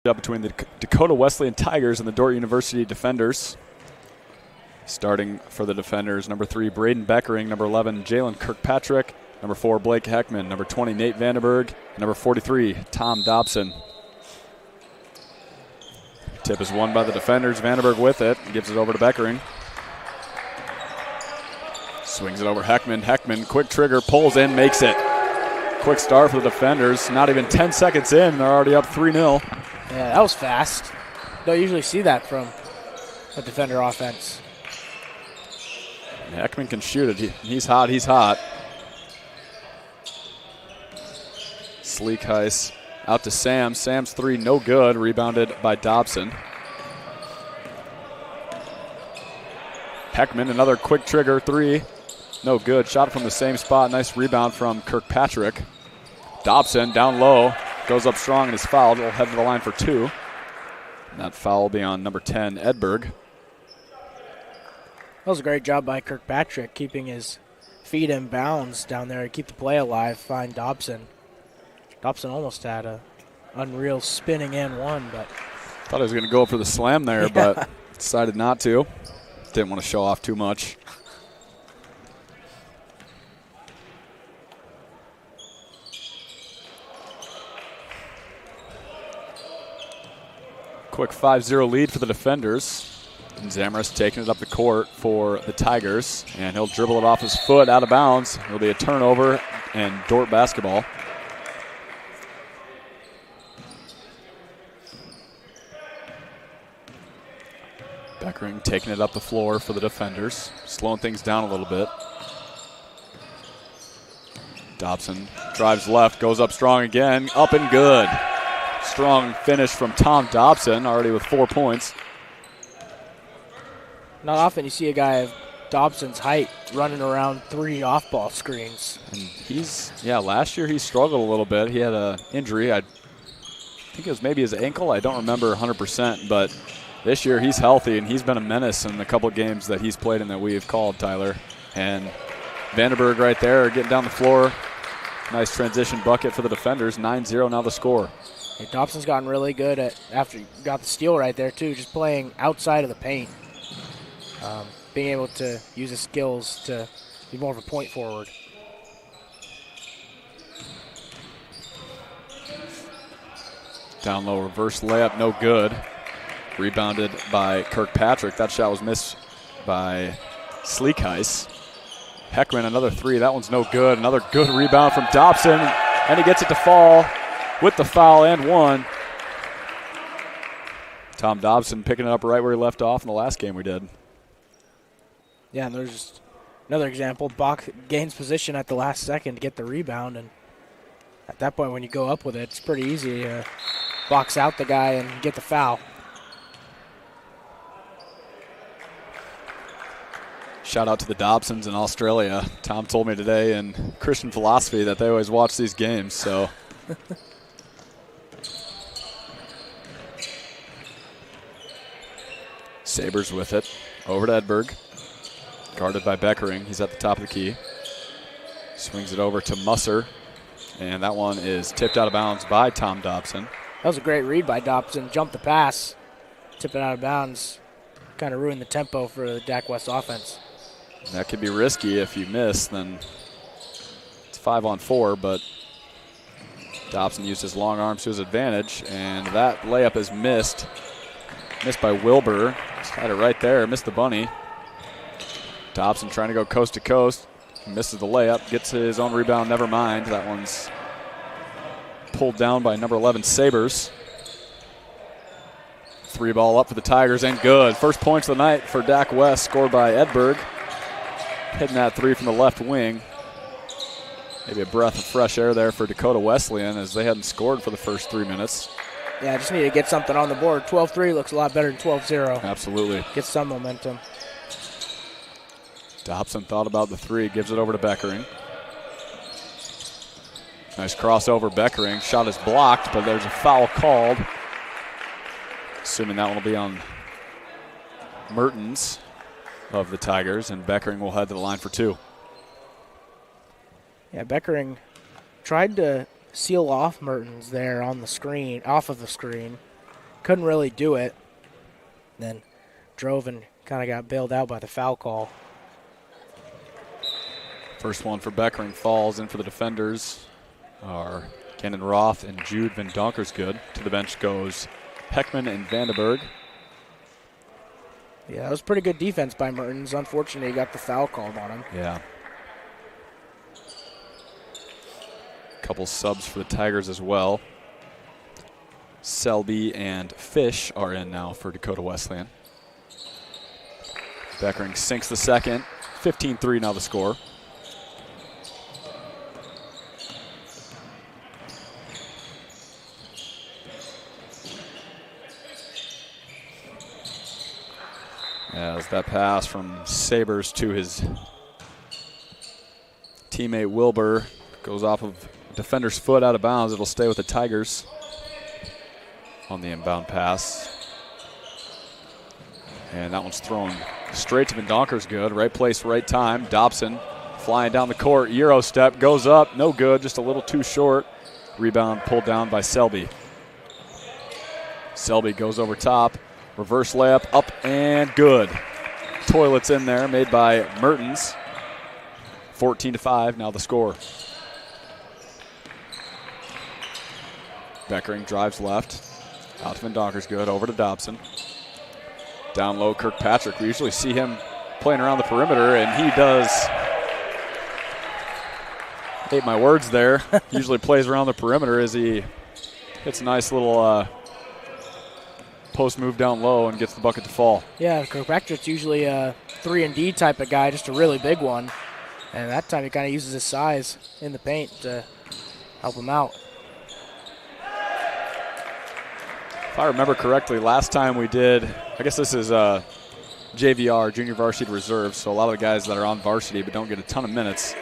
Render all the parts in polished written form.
up between the Dakota Wesleyan Tigers and the Dordt University defenders. Starting for the defenders, number 3, Braden Beckering, number 11, Jalen Kirkpatrick, number 4, Blake Heckman, number 20, Nate Vandenberg, and number 43, Tom Dobson. Tip is won by the defenders. Vandenberg with it, gives it over to Beckering. Swings it over Heckman. Heckman, quick trigger, pulls in, makes it. Quick start for the defenders. Not even 10 seconds in, they're already up 3-0. Yeah, that was fast. Don't usually see that from a defender offense. Heckman can shoot it. He's hot, he's hot. Sleekheis out to Sam. Sam's 3, no good. Rebounded by Dobson. Heckman, another quick trigger 3. No good. Shot from the same spot. Nice rebound from Kirkpatrick. Dobson down low. Goes up strong and is fouled. Will head to the line for 2. And that foul will be on number 10, Edberg. That was a great job by Kirkpatrick, keeping his feet in bounds down there to keep the play alive. Find Dobson. Dobson almost had a unreal spinning and one, but thought he was going to go for the slam there, but decided not to. Didn't want to show off too much. Quick 5-0 lead for the defenders. And Zamras taking it up the court for the Tigers, and he'll dribble it off his foot out of bounds. It'll be a turnover and Dordt basketball. Beckering taking it up the floor for the defenders, slowing things down a little bit. Dobson drives left, goes up strong again, up and good. Strong finish from Tom Dobson, already with 4 points. Not often you see a guy of Dobson's height running around 3 off-ball screens. And last year he struggled a little bit. He had an injury. I think it was maybe his ankle. I don't remember 100%, but this year he's healthy, and he's been a menace in the couple games that he's played in that we have called, Tyler. And Vandenberg right there getting down the floor. Nice transition bucket for the defenders. 9-0 now the score. Hey, Dobson's gotten really good at, after he got the steal right there too, just playing outside of the paint. Being able to use his skills to be more of a point forward. Down low reverse layup, no good. Rebounded by Kirkpatrick. That shot was missed by Sleekheis. Heckman, another 3. That one's no good. Another good rebound from Dobson, and he gets it to fall with the foul and 1. Tom Dobson picking it up right where he left off in the last game we did. Yeah, and there's just another example. Bach gains position at the last second to get the rebound, and at that point when you go up with it, it's pretty easy to box out the guy and get the foul. Shout out to the Dobsons in Australia. Tom told me today in Christian philosophy that they always watch these games, so. Sabres with it. Over to Edberg. Guarded by Beckering. He's at the top of the key. Swings it over to Musser. And that one is tipped out of bounds by Tom Dobson. That was a great read by Dobson. Jumped the pass. Tip it out of bounds. Kind of ruined the tempo for the DAC West offense. That could be risky. If you miss, then it's 5-on-4, but Dobson used his long arms to his advantage, and that layup is missed. Missed by Wilbur. Just had it right there. Missed the bunny. Dobson trying to go coast to coast. Misses the layup. Gets his own rebound. Never mind. That one's pulled down by number 11, Sabres. 3 ball up for the Tigers, and good. First points of the night for DAC West, scored by Edberg. Hitting that 3 from the left wing. Maybe a breath of fresh air there for Dakota Wesleyan, as they hadn't scored for the first 3 minutes. Yeah, just need to get something on the board. 12-3 looks a lot better than 12-0. Absolutely. Get some momentum. Dobson thought about the 3, gives it over to Beckering. Nice crossover, Beckering. Shot is blocked, but there's a foul called. Assuming that one will be on Mertens of the Tigers, and Beckering will head to the line for 2. Yeah, Beckering tried to seal off Mertens there on the screen, off of the screen. couldn't really do it. Then drove and kind of got bailed out by the foul call. First one for Beckering falls in for the defenders are Kenan Roth and Jude Van Donkersgood. To the bench goes Heckman and Vandenberg. Yeah, that was pretty good defense by Mertens. Unfortunately, he got the foul called on him. Yeah. Couple subs for the Tigers as well. Selby and Fish are in now for Dakota Wesleyan. Beckering sinks the second. 15-3 now the score. As that pass from Sabers to his teammate Wilbur goes off of defender's foot out of bounds. It'll stay with the Tigers on the inbound pass. And that one's thrown straight to Van Donkersgood. Right place, right time. Dobson flying down the court. Euro step, goes up. No good, just a little too short. Rebound pulled down by Selby. Selby goes over top. Reverse layup, up and good. Toilets in there, made by Mertens. 14-5, now the score. Beckering drives left. Out to Van Donkersgood, over to Dobson. Down low, Kirkpatrick. We usually see him playing around the perimeter, and he does. Ate my words there. Usually plays around the perimeter as he hits a nice little post move down low and gets the bucket to fall. Yeah, Kirkpatrick's usually a 3-and-D type of guy, just a really big one. And that time he kind of uses his size in the paint to help him out. If I remember correctly, last time we did, I guess this is JVR, Junior Varsity Reserve, so a lot of the guys that are on varsity but don't get a ton of minutes.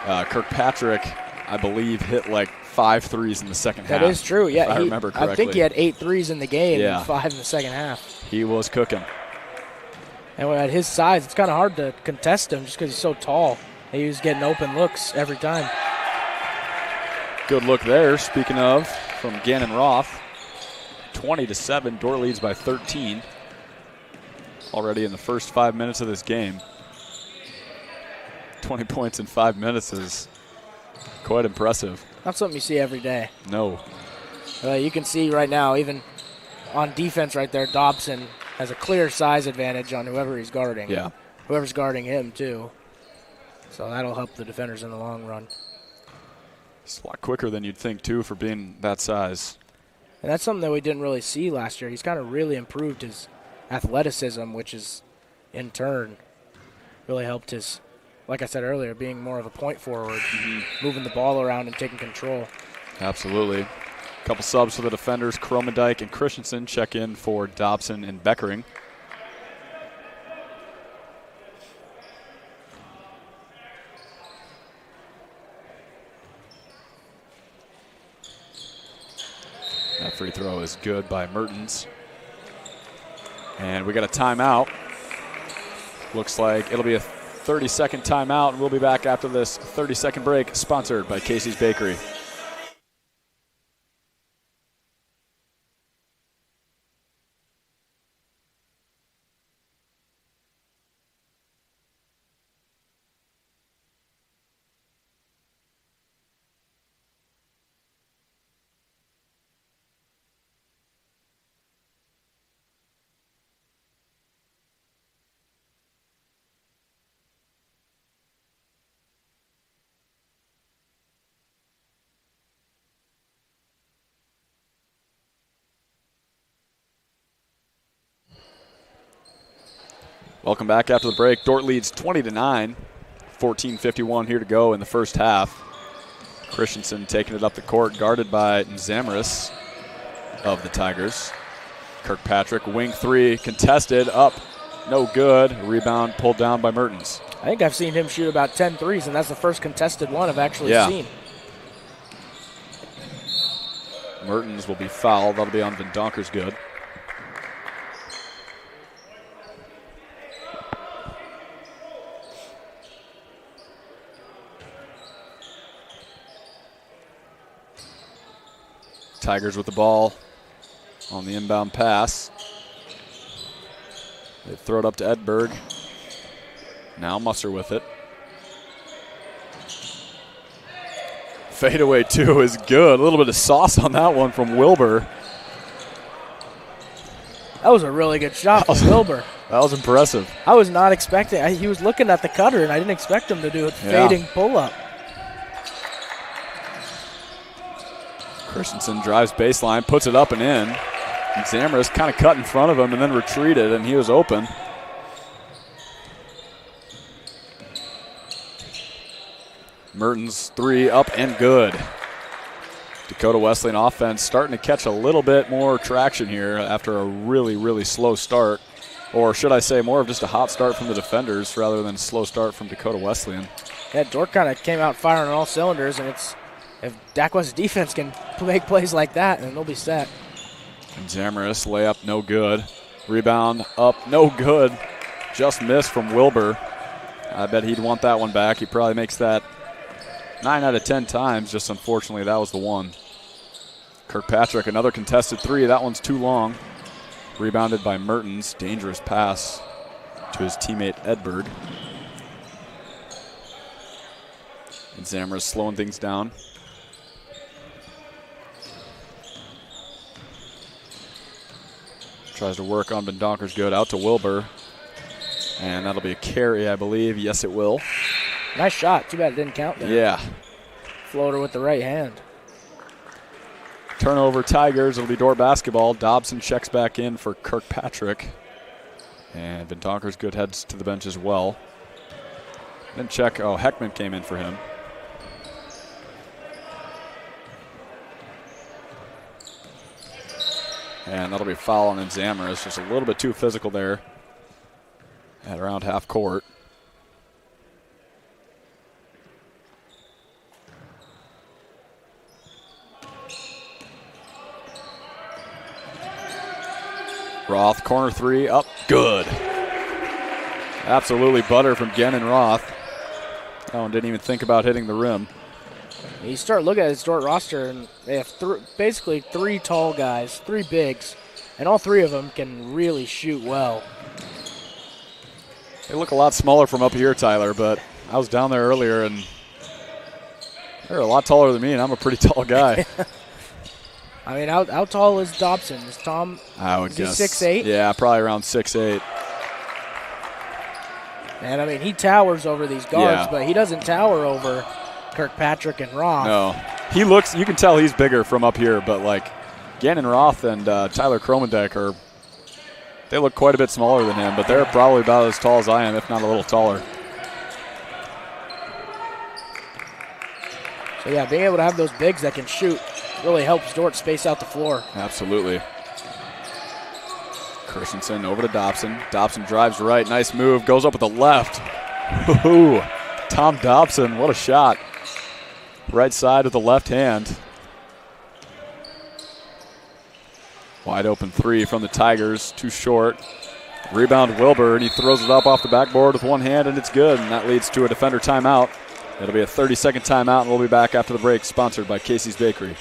Kirkpatrick, I believe, hit like 5 threes in the second half. That is true, yeah. I remember correctly. I think he had 8 threes in the game and 5 in the second half. He was cooking. And at his size, it's kind of hard to contest him just because he's so tall. He was getting open looks every time. Good look there, speaking of, from Gannon Roth. 20-7, Dordt leads by 13. Already in the first 5 minutes of this game. 20 points in 5 minutes is quite impressive. Not something you see every day. No. You can see right now, even on defense right there, Dobson has a clear size advantage on whoever he's guarding. Yeah. Whoever's guarding him, too. So that'll help the defenders in the long run. It's a lot quicker than you'd think, too, for being that size. And that's something that we didn't really see last year. He's kind of really improved his athleticism, which is, in turn, really helped his, like I said earlier, being more of a point forward, moving the ball around and taking control. Absolutely. A couple subs for the defenders. Kromendijk and Christensen check in for Dobson and Beckering. That free throw is good by Mertens. And we got a timeout. Looks like it'll be a 30-second timeout, and we'll be back after this 30-second break, sponsored by Casey's Bakery. Welcome back after the break. Dordt leads 20-9. 14:51 here to go in the first half. Christensen taking it up the court, guarded by Zamaris of the Tigers. Kirkpatrick, wing three, contested, up, no good. Rebound pulled down by Mertens. I think I've seen him shoot about 10 threes, and that's the first contested one I've actually seen. Mertens will be fouled. That'll be on Van Donkersgood. Tigers with the ball. on the inbound pass. They throw it up to Edberg. Now Musser with it. Fadeaway two is good. A little bit of sauce on that one from Wilbur. That was a really good shot from Wilbur. That was impressive. I was not expecting. He was looking at the cutter, and I didn't expect him to do a fading pull-up. Christensen drives baseline, puts it up and in. And Zamras kind of cut in front of him and then retreated, and he was open. Mertens three up and good. Dakota Wesleyan offense starting to catch a little bit more traction here after a really, really slow start. Or should I say more of just a hot start from the defenders rather than a slow start from Dakota Wesleyan. Yeah, Dordt kind of came out firing on all cylinders, and if Dak West's defense can make plays like that, then they'll be set. And Zamras layup no good. Rebound up no good. Just missed from Wilbur. I bet he'd want that one back. He probably makes that 9 out of 10 times. Just unfortunately, that was the one. Kirkpatrick, another contested three. That one's too long. Rebounded by Mertens. Dangerous pass to his teammate Edberg. And Zamras slowing things down. Tries to work on Bendonker's good. Out to Wilbur. And that'll be a carry, I believe. Yes, it will. Nice shot. Too bad it didn't count there. Yeah. Floater with the right hand. Turnover Tigers. It'll be Dordt basketball. Dobson checks back in for Kirkpatrick. And Bendonker's good heads to the bench as well. Then check. Oh, Heckman came in for him. And that'll be a foul on Zamras. Just a little bit too physical there at around half court. Roth, corner three, up, good. Absolutely butter from Gannon Roth. That one didn't even think about hitting the rim. You start looking at this Dordt roster, and they have basically three tall guys, three bigs, and all three of them can really shoot well. They look a lot smaller from up here, Tyler, but I was down there earlier, and they're a lot taller than me, and I'm a pretty tall guy. I mean, how tall is Dobson? Is Tom? I would guess 6'8"? Yeah, probably around 6'8". And I mean, he towers over these guards, but he doesn't tower over Kirkpatrick and Roth. No, he looks. You can tell he's bigger from up here, but like Gannon Roth and Tyler Kromendijk they look quite a bit smaller than him, but they're probably about as tall as I am, if not a little taller. So yeah, being able to have those bigs that can shoot really helps Dordt space out the floor. Absolutely. Christensen over to Dobson. Dobson drives right. Nice move. Goes up with the left. Ooh, Tom Dobson, what a shot. Right side with the left hand. Wide open three from the Tigers. Too short. Rebound Wilbur, and he throws it up off the backboard with one hand, and it's good. And that leads to a defender timeout. It'll be a 30-second timeout, and we'll be back after the break, sponsored by Casey's Bakery.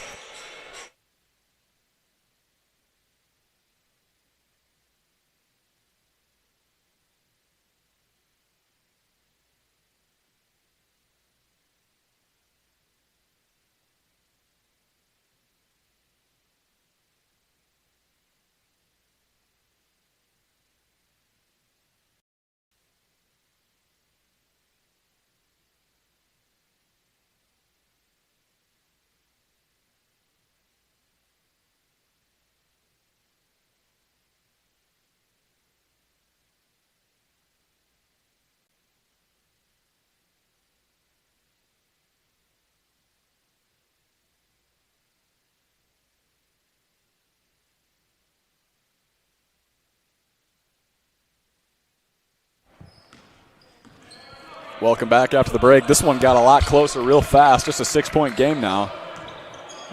Welcome back after the break. This one got a lot closer real fast. Just a 6-point game now.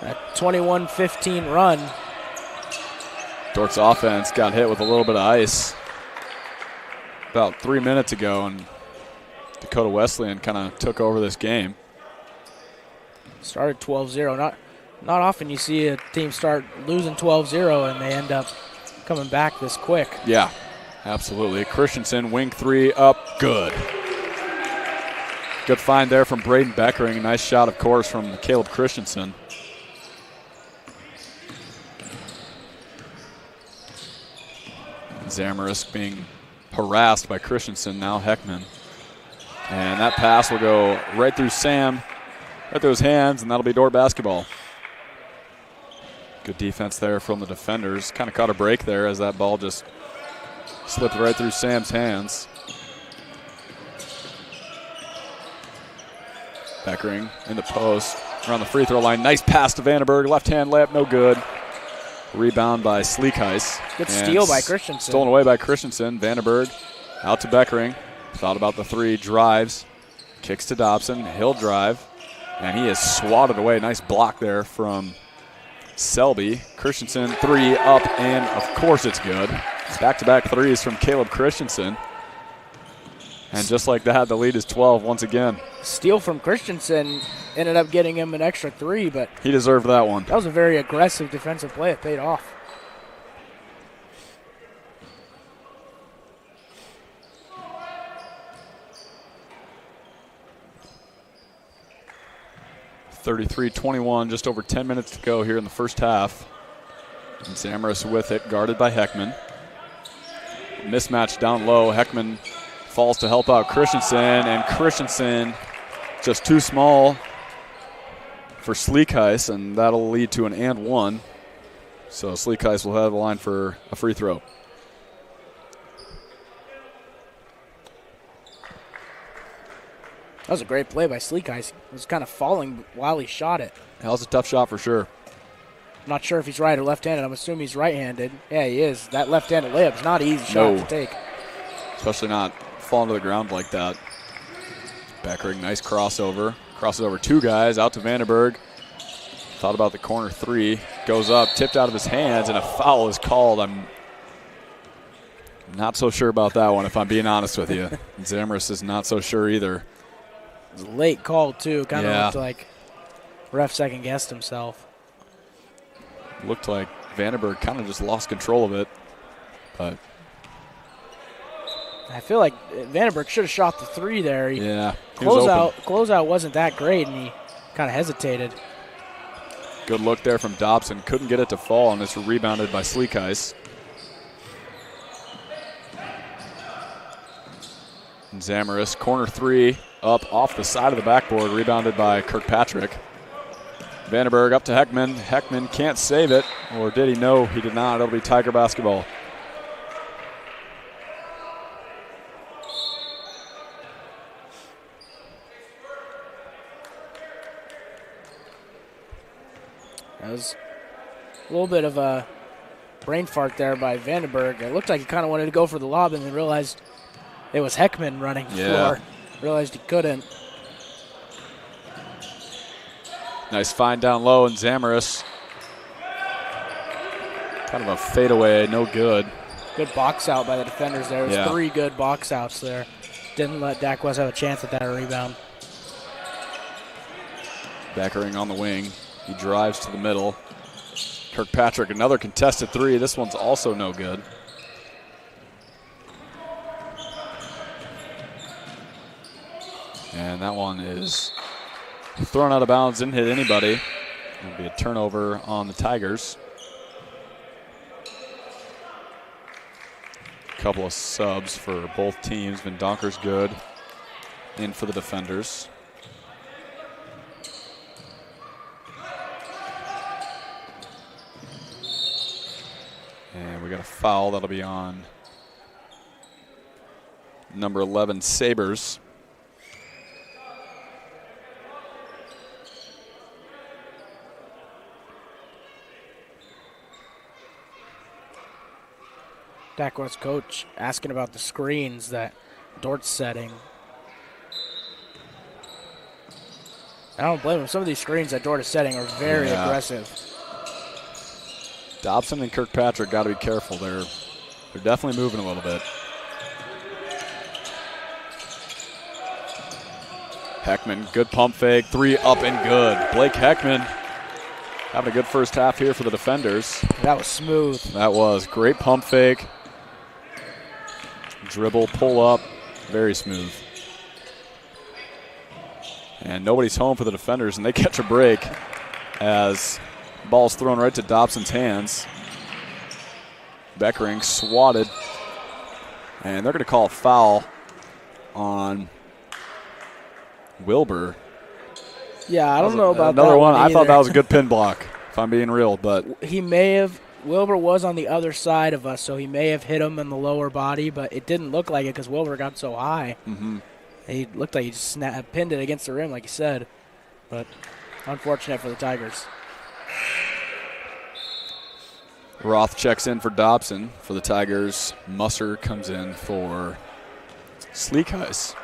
A 21-15 run. Dordt's offense got hit with a little bit of ice about 3 minutes ago, and Dakota Wesleyan kind of took over this game. Started 12-0. Not often you see a team start losing 12-0 and they end up coming back this quick. Yeah, absolutely. Christensen, wing three, up, good. Good find there from Braden Beckering. Nice shot, of course, from Caleb Christensen. Zamarisk being harassed by Christensen, now Heckman. And that pass will go right through Sam, right through his hands, and that'll be Dordt basketball. Good defense there from the defenders. Kind of caught a break there as that ball just slipped right through Sam's hands. Beckering in the post, around the free throw line. Nice pass to Vandenberg. Left-hand layup, no good. Rebound by Sleekhuis. Good steal by Christensen. Stolen away by Christensen. Vandenberg out to Beckering. Thought about the three, drives. Kicks to Dobson. He'll drive. And he is swatted away. Nice block there from Selby. Christensen, three up, and of course it's good. Back-to-back threes from Caleb Christensen. And just like that, the lead is 12 once again. Steal from Christensen ended up getting him an extra three, but he deserved that one. That was a very aggressive defensive play. It paid off. (33-21), just over 10 minutes to go here in the first half. And Zamarisk with it, guarded by Heckman. Mismatch down low. Heckman falls to help out Christensen, and Christensen just too small for Sleekhuis, and that'll lead to an and one. So Sleekhuis will have the line for a free throw. That was a great play by Sleekhuis. He was kind of falling while he shot it. That was a tough shot for sure. I'm not sure if he's right or left-handed. I'm assuming he's right-handed. Yeah, he is. That left-handed layup is not an easy shot to take. Especially not falling to the ground like that. Beckering, nice crossover. Crosses over two guys, out to Vandenberg. Thought about the corner three. Goes up, tipped out of his hands, and a foul is called. I'm not so sure about that one, if I'm being honest with you. Zamarisk is not so sure either. It was a late call, too. Kind of looked like ref second-guessed himself. Looked like Vandenberg kind of just lost control of it. But I feel like Vandenberg should have shot the three there. Closeout wasn't that great, and he kind of hesitated. Good look there from Dobson. Couldn't get it to fall, and it's rebounded by Sleekhuis. And Zamarisk, corner three, up off the side of the backboard, rebounded by Kirkpatrick. Vandenberg up to Heckman. Heckman can't save it, or did he? No, he did not. It'll be Tiger basketball. That was a little bit of a brain fart there by Vandenberg. It looked like he kind of wanted to go for the lob and then realized it was Heckman running the floor. Realized he couldn't. Nice find down low, and Zamarisk. Kind of a fadeaway, no good. Good box out by the defenders there. There's three good box outs there. Didn't let Dak West have a chance at that rebound. Beckering on the wing. He drives to the middle. Kirkpatrick, another contested three. This one's also no good. And that one is thrown out of bounds, didn't hit anybody. It'll be a turnover on the Tigers. Couple of subs for both teams. Van Donker's good. In for the defenders. And we got a foul. That'll be on number 11, Sabres. Dak West coach asking about the screens that Dordt's setting. I don't blame him. Some of these screens that Dordt is setting are very aggressive. Dobson and Kirkpatrick got to be careful. They're definitely moving a little bit. Heckman, good pump fake, three up and good. Blake Heckman Having a good first half here for the defenders. That was smooth. That was great pump fake. Dribble, pull up, very smooth. And nobody's home for the defenders, and they catch a break as ball's thrown right to Dobson's hands. Beckering swatted, and they're going to call a foul on Wilbur. Yeah, I don't know about another that one. I thought either. that was a good pin block, if I'm being real. But he may have. Wilbur was on the other side of us, so he may have hit him in the lower body, but it didn't look like it because Wilbur got so high. Mm-hmm. He looked like he just pinned it against the rim, like you said. But unfortunate for the Tigers. Roth checks in for Dobson. For the Tigers, Musser comes in for Sleekhuis.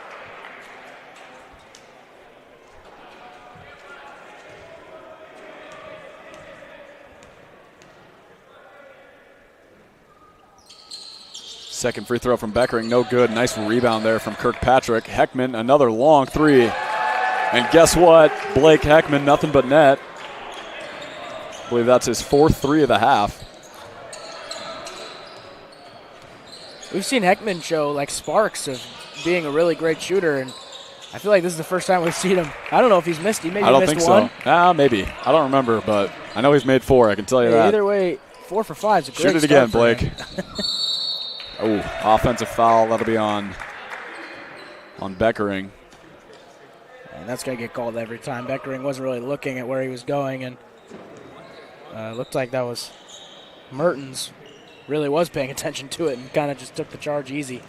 Second free throw from Beckering, no good. Nice rebound there from Kirkpatrick. Heckman, another long three. And guess what? Blake Heckman, nothing but net. I believe that's his fourth three of the half. We've seen Heckman show like sparks of being a really great shooter, and I feel like this is the first time we've seen him. I don't know if he's missed. He maybe I don't missed think one. so. Maybe. I don't remember, but I know he's made four. I can tell you that. Either way, 4 for 5 is a great Shoot it start again, for Blake. him. Oh, offensive foul. That'll be on Beckering. And that's going to get called every time. Beckering wasn't really looking at where he was going, and looked like that was Mertens really was paying attention to it and kind of just took the charge easy.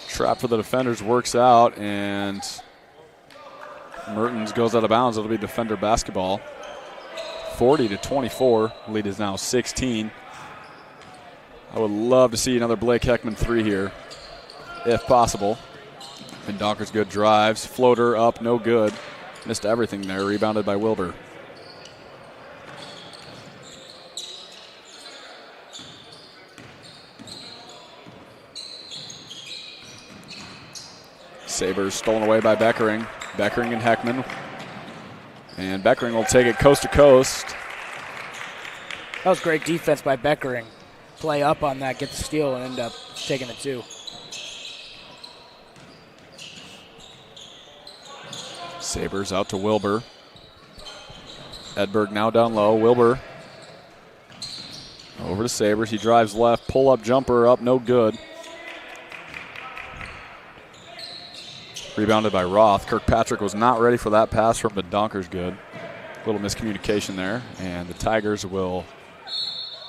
Trap for the defenders works out, and Mertens goes out of bounds. It'll be defender basketball. 40-24. Lead is now 16. I would love to see another Blake Heckman three here, if possible. And Donker's good drives. Floater up, no good. Missed everything there. Rebounded by Wilbur. Sabres stolen away by Beckering. Beckering and Heckman. And Beckering will take it coast to coast. That was great defense by Beckering. Play up on that, get the steal, and end up taking the two. Sabres out to Wilbur. Edberg now down low. Wilbur over to Sabres. He drives left. Pull-up jumper up, no good. Rebounded by Roth. Kirkpatrick was not ready for that pass from, but Donker's good. A little miscommunication there, and the Tigers will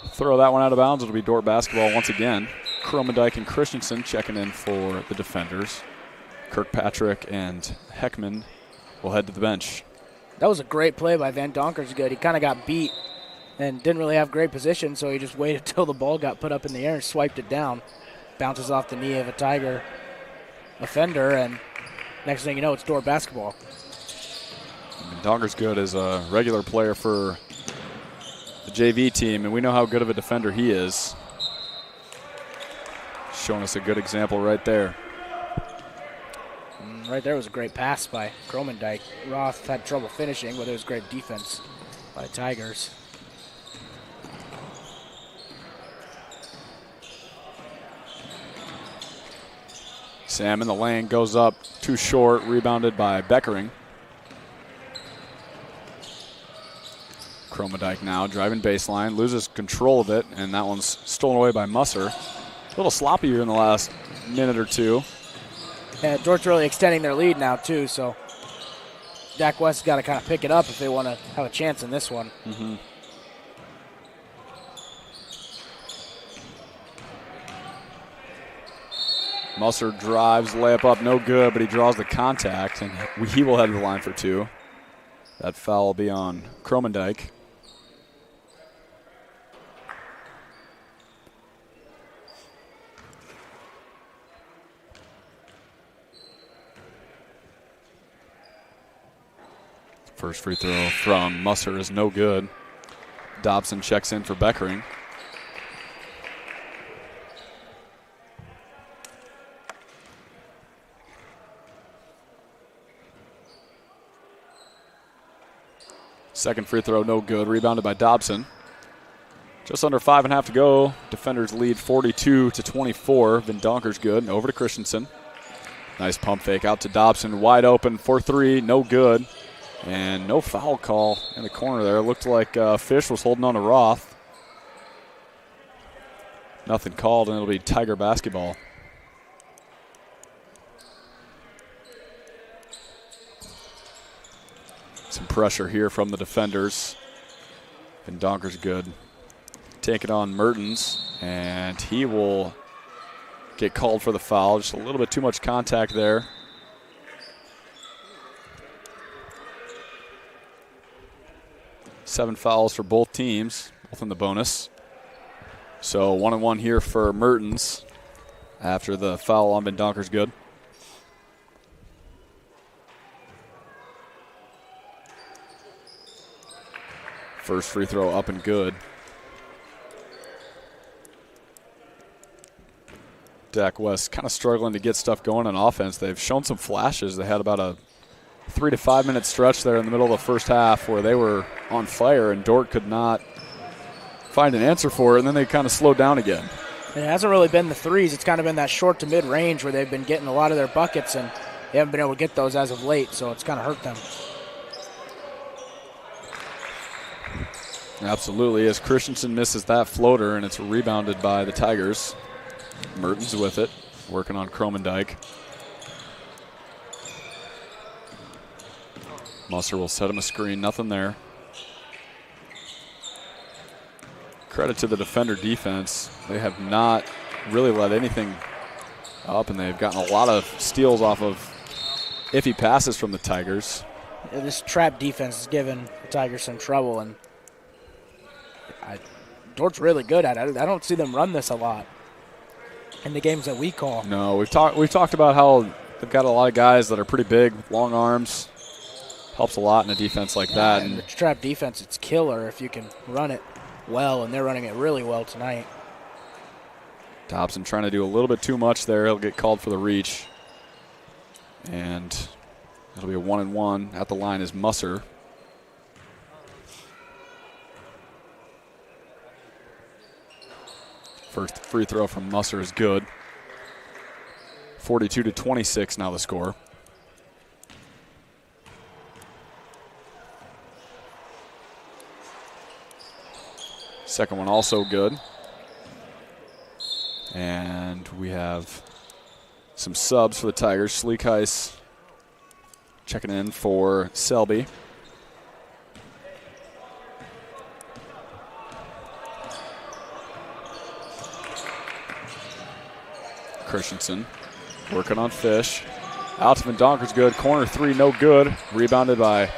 throw that one out of bounds. It'll be Dordt basketball once again. Kromendijk and Christensen checking in for the defenders. Kirkpatrick and Heckman will head to the bench. That was a great play by Van Donkersgood. He kind of got beat and didn't really have great position, so he just waited till the ball got put up in the air and swiped it down. Bounces off the knee of a Tiger offender, and next thing you know, it's Dordt basketball. Donkersgood is a regular player for the JV team, and we know how good of a defender he is. Showing us a good example right there. Right there was a great pass by Kromendijk. Roth had trouble finishing, but it was great defense by the Tigers. Sam in the lane, goes up too short, rebounded by Beckering. Kromendijk now driving baseline, loses control of it, and that one's stolen away by Musser. A little sloppy here in the last minute or two. Yeah, Dordt's really extending their lead now, too, so Dak West's got to kind of pick it up if they want to have a chance in this one. Mm-hmm. Musser drives, layup up, no good, but he draws the contact, and he will head to the line for two. That foul will be on Kromendijk. First free throw from Musser is no good. Dobson checks in for Beckering. Second free throw, no good. Rebounded by Dobson. Just under 5.5 to go. Defenders lead 42-24. Vindonker's good. Over to Christensen. Nice pump fake out to Dobson. Wide open for three. No good. And no foul call in the corner there. It looked like Fish was holding on to Roth. Nothing called, and it'll be Tiger basketball. Some pressure here from the defenders. Vindonker's good. Taking on Mertens, and he will get called for the foul. Just a little bit too much contact there. Seven fouls for both teams, both in the bonus. So 1-1 here for Mertens after the foul on Vindonker's good. First free throw up and good. Dak West kind of struggling to get stuff going on offense. They've shown some flashes. They had about a 3 to 5 minute stretch there in the middle of the first half where they were on fire and Dordt could not find an answer for it, and then they kind of slowed down again. It hasn't really been the threes. It's kind of been that short to mid range where they've been getting a lot of their buckets, and they haven't been able to get those as of late, so it's kind of hurt them. Absolutely, as Christensen misses that floater, and it's rebounded by the Tigers. Mertens with it, working on Kromendijk. Musser will set him a screen, nothing there. Credit to the defender defense. They have not really let anything up, and they've gotten a lot of steals off of iffy passes from the Tigers. Yeah, this trap defense has given the Tigers some trouble, and Dordt's really good at it. I don't see them run this a lot in the games that we call. No, we've talked about how they've got a lot of guys that are pretty big, long arms. Helps a lot in a defense like that. And the trap defense, it's killer if you can run it well, and they're running it really well tonight. Dobson trying to do a little bit too much there. He'll get called for the reach. And it'll be a 1-1. At the line is Musser. First free throw from Musser is good. 42-26 now the score. Second one also good. And we have some subs for the Tigers. Sleekhuis checking in for Selby. Christensen working on Fish. Out to Vindonker's good. Corner three, no good. Rebounded by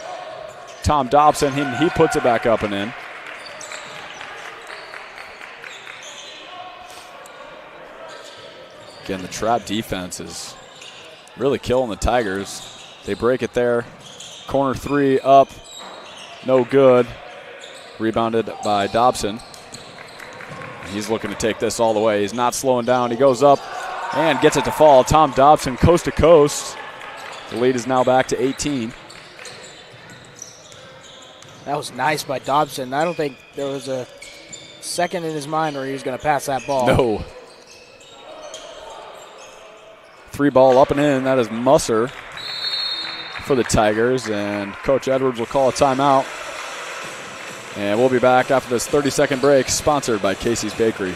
Tom Dobson. He puts it back up and in. Again, the trap defense is really killing the Tigers. They break it there. Corner three up, no good. Rebounded by Dobson. He's looking to take this all the way. He's not slowing down. He goes up and gets it to fall. Tom Dobson coast to coast. The lead is now back to 18. That was nice by Dobson. I don't think there was a second in his mind where he was going to pass that ball. No. Three ball up and in. That is Musser for the Tigers. And Coach Edwards will call a timeout. And we'll be back after this 30-second break, sponsored by Casey's Bakery.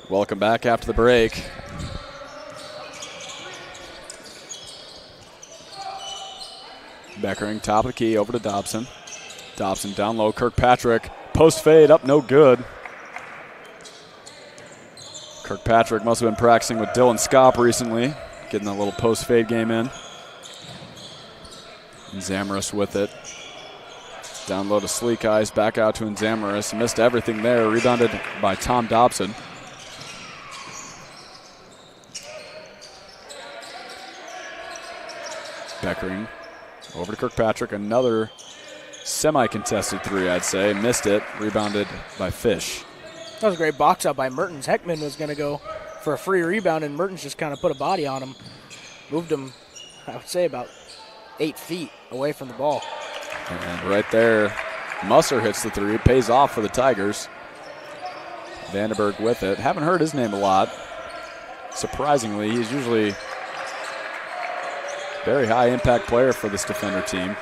Welcome back after the break. Beckering, top of the key, over to Dobson. Dobson down low, Kirkpatrick. Post fade, up no good. Kirkpatrick must have been practicing with Dylan Skopp recently, getting a little post fade game in. And Zamaris with it. Down low to Sleek Eyes, back out to Zamaris. Missed everything there, rebounded by Tom Dobson. Beckering over to Kirkpatrick, another semi-contested three, I'd say. Missed it, rebounded by Fish. That was a great box out by Mertens. Heckman was going to go for a free rebound, and Mertens just kind of put a body on him. Moved him, I would say, about 8 feet away from the ball. And right there, Musser hits the three. Pays off for the Tigers. Vandenberg with it. Haven't heard his name a lot. Surprisingly, he's usually very high impact player for this Defender team.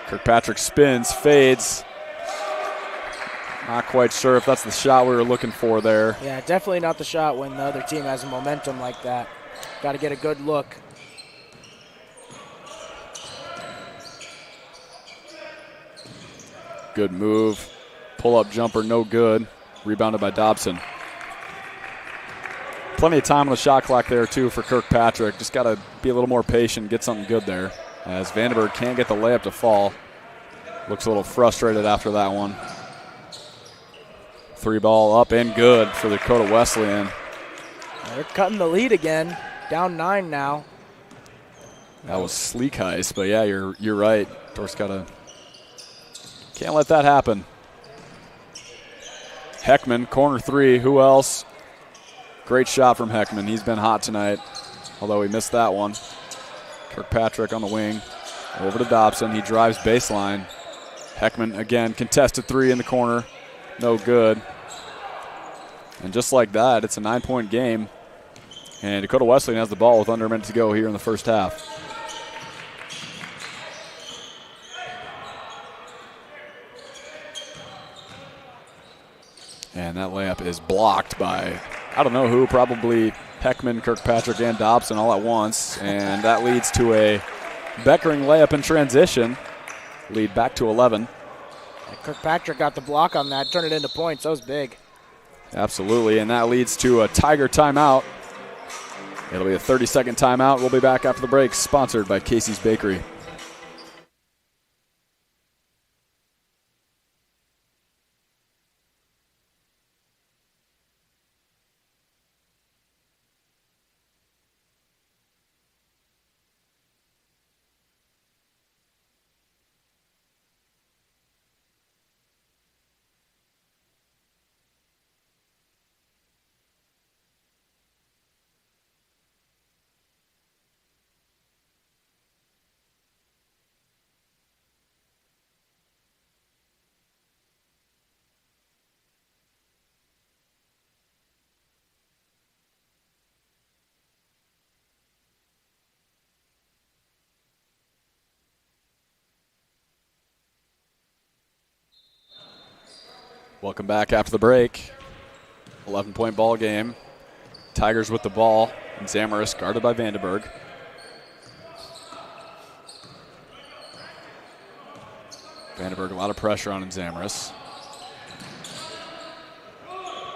Kirkpatrick spins, fades. Not quite sure if that's the shot we were looking for there. Yeah, definitely not the shot when the other team has a momentum like that. Got to get a good look. Good move. Pull-up jumper, no good. Rebounded by Dobson. Plenty of time on the shot clock there, too, for Kirkpatrick. Just got to be a little more patient, get something good there. As Vandenberg can't get the layup to fall. Looks a little frustrated after that one. Three ball up and good for the Dakota Wesleyan. They're cutting the lead again. Down 9 now. That was Sleek Heist, but yeah, you're right. Dort's can't let that happen. Heckman, corner three. Who else? Great shot from Heckman. He's been hot tonight, although he missed that one. Kirkpatrick on the wing. Over to Dobson. He drives baseline. Heckman again, contested three in the corner. No good. And just like that, it's a 9-point game. And Dakota Wesleyan has the ball with under a minute to go here in the first half. And that layup is blocked by, I don't know who, probably Heckman, Kirkpatrick, and Dobson all at once. And that leads to a Beckering layup in transition. Lead back to 11. Kirkpatrick got the block on that, turned it into points. That was big. Absolutely, and that leads to a Tiger timeout. It'll be a 30-second timeout. We'll be back after the break, sponsored by Casey's Bakery. Welcome back after the break. 11-point ball game. Tigers with the ball. And Zamaris guarded by Vandenberg. Vandenberg, a lot of pressure on Zamaris.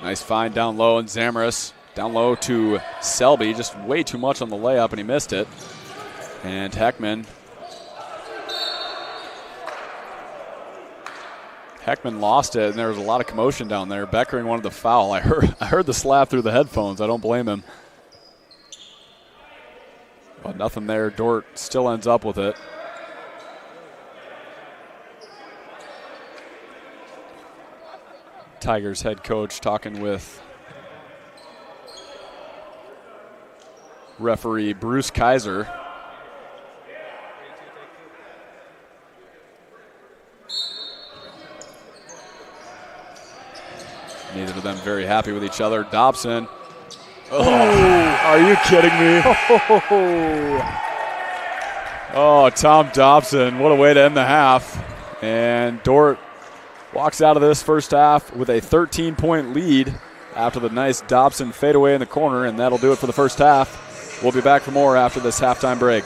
Nice find down low, and Zamaris down low to Selby. Just way too much on the layup, and he missed it. And Heckman lost it, and there was a lot of commotion down there. Beckering wanted the foul. I heard the slap through the headphones. I don't blame him. But nothing there. Dordt still ends up with it. Tigers head coach talking with referee Bruce Kaiser. Neither of them very happy with each other. Dobson. Oh, are you kidding me? Oh, Tom Dobson. What a way to end the half. And Dordt walks out of this first half with a 13-point lead after the nice Dobson fadeaway in the corner, and that'll do it for the first half. We'll be back for more after this halftime break.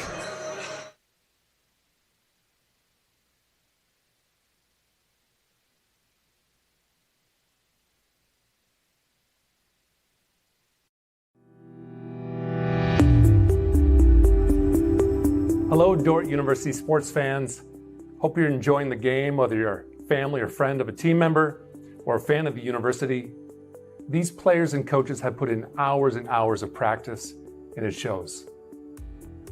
Hello, Dordt University sports fans. Hope you're enjoying the game, whether you're a family or friend of a team member or a fan of the university. These players and coaches have put in hours and hours of practice, and it shows.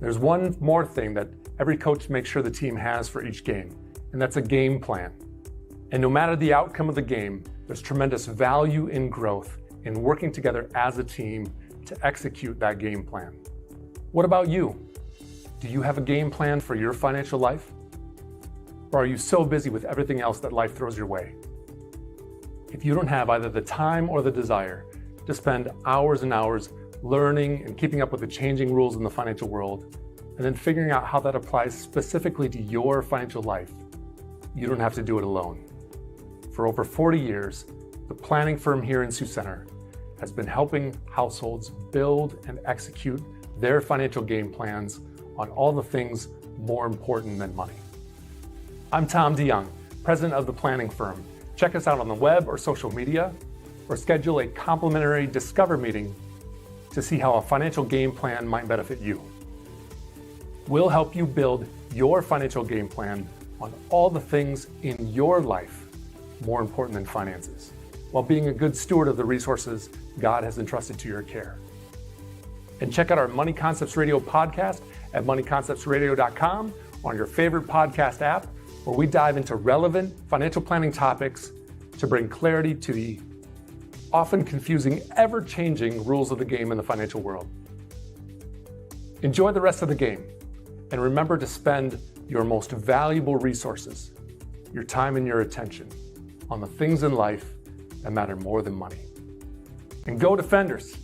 There's one more thing that every coach makes sure the team has for each game, and that's a game plan. And no matter the outcome of the game, there's tremendous value in growth in working together as a team to execute that game plan. What about you? Do you have a game plan for your financial life? Or are you so busy with everything else that life throws your way? If you don't have either the time or the desire to spend hours and hours learning and keeping up with the changing rules in the financial world, and then figuring out how that applies specifically to your financial life, you don't have to do it alone. For over 40 years, the planning firm here in Sioux Center has been helping households build and execute their financial game plans on all the things more important than money. I'm Tom DeYoung, president of the planning firm. Check us out on the web or social media, or schedule a complimentary Discover meeting to see how a financial game plan might benefit you. We'll help you build your financial game plan on all the things in your life more important than finances, while being a good steward of the resources God has entrusted to your care. And check out our Money Concepts Radio podcast at moneyconceptsradio.com, on your favorite podcast app, where we dive into relevant financial planning topics to bring clarity to the often confusing, ever-changing rules of the game in the financial world. Enjoy the rest of the game, and remember to spend your most valuable resources, your time and your attention, on the things in life that matter more than money. And go Defenders!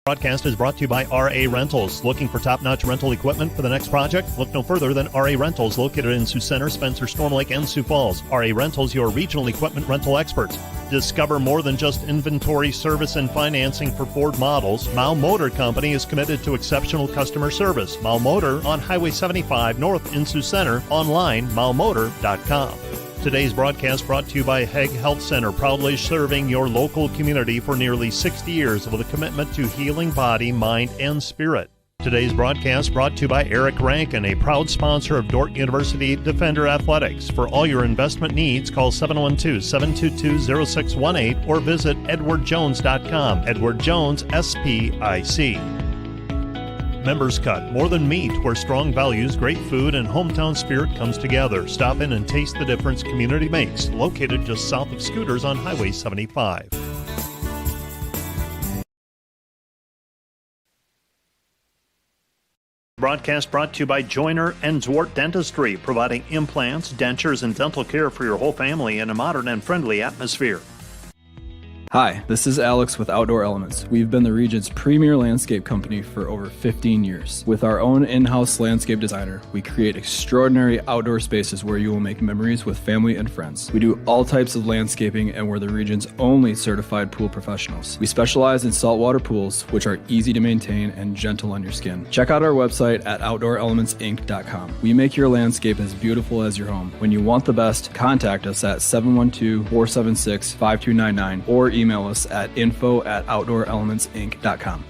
Broadcast is brought to you by RA Rentals. Looking for top-notch rental equipment for the next project? Look no further than RA Rentals, located in Sioux Center, Spencer, Storm Lake, and Sioux Falls. RA Rentals, your regional equipment rental experts. Discover more than just inventory, service, and financing for Ford models. Mao Motor Company is committed to exceptional customer service. Mao Motor on Highway 75 North in Sioux Center. Online, maomotor.com. Today's broadcast brought to you by Hague Health Center, proudly serving your local community for nearly 60 years with a commitment to healing body, mind, and spirit. Today's broadcast brought to you by Eric Rankin, a proud sponsor of Dordt University Defender Athletics. For all your investment needs, call 712-722-0618 or visit edwardjones.com. Edward Jones, SPIC. Members Cut, more than meat, where strong values, great food, and hometown spirit comes together. Stop in and taste the difference community makes. Located just south of Scooters on Highway 75. Broadcast brought to you by Joyner and Zwart Dentistry, providing implants, dentures, and dental care for your whole family in a modern and friendly atmosphere. Hi, this is Alex with Outdoor Elements. We've been the region's premier landscape company for over 15 years. With our own in-house landscape designer, we create extraordinary outdoor spaces where you will make memories with family and friends. We do all types of landscaping, and we're the region's only certified pool professionals. We specialize in saltwater pools, which are easy to maintain and gentle on your skin. Check out our website at outdoorelementsinc.com. We make your landscape as beautiful as your home. When you want the best, contact us at 712-476-5299 or email us at info@outdoorelementsinc.com.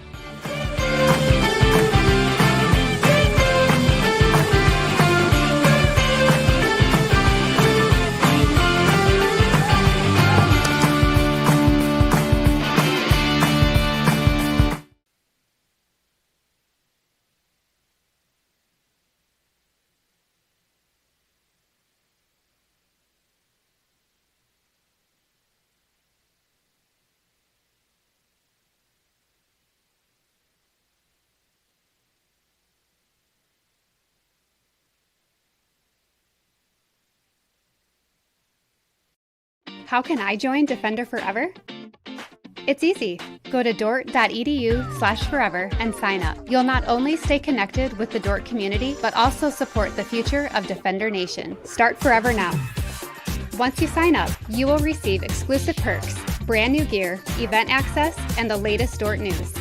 How can I join Defender Forever? It's easy. Go to dordt.edu/forever and sign up. You'll not only stay connected with the Dordt community, but also support the future of Defender Nation. Start Forever now. Once you sign up, you will receive exclusive perks, brand new gear, event access, and the latest Dordt news.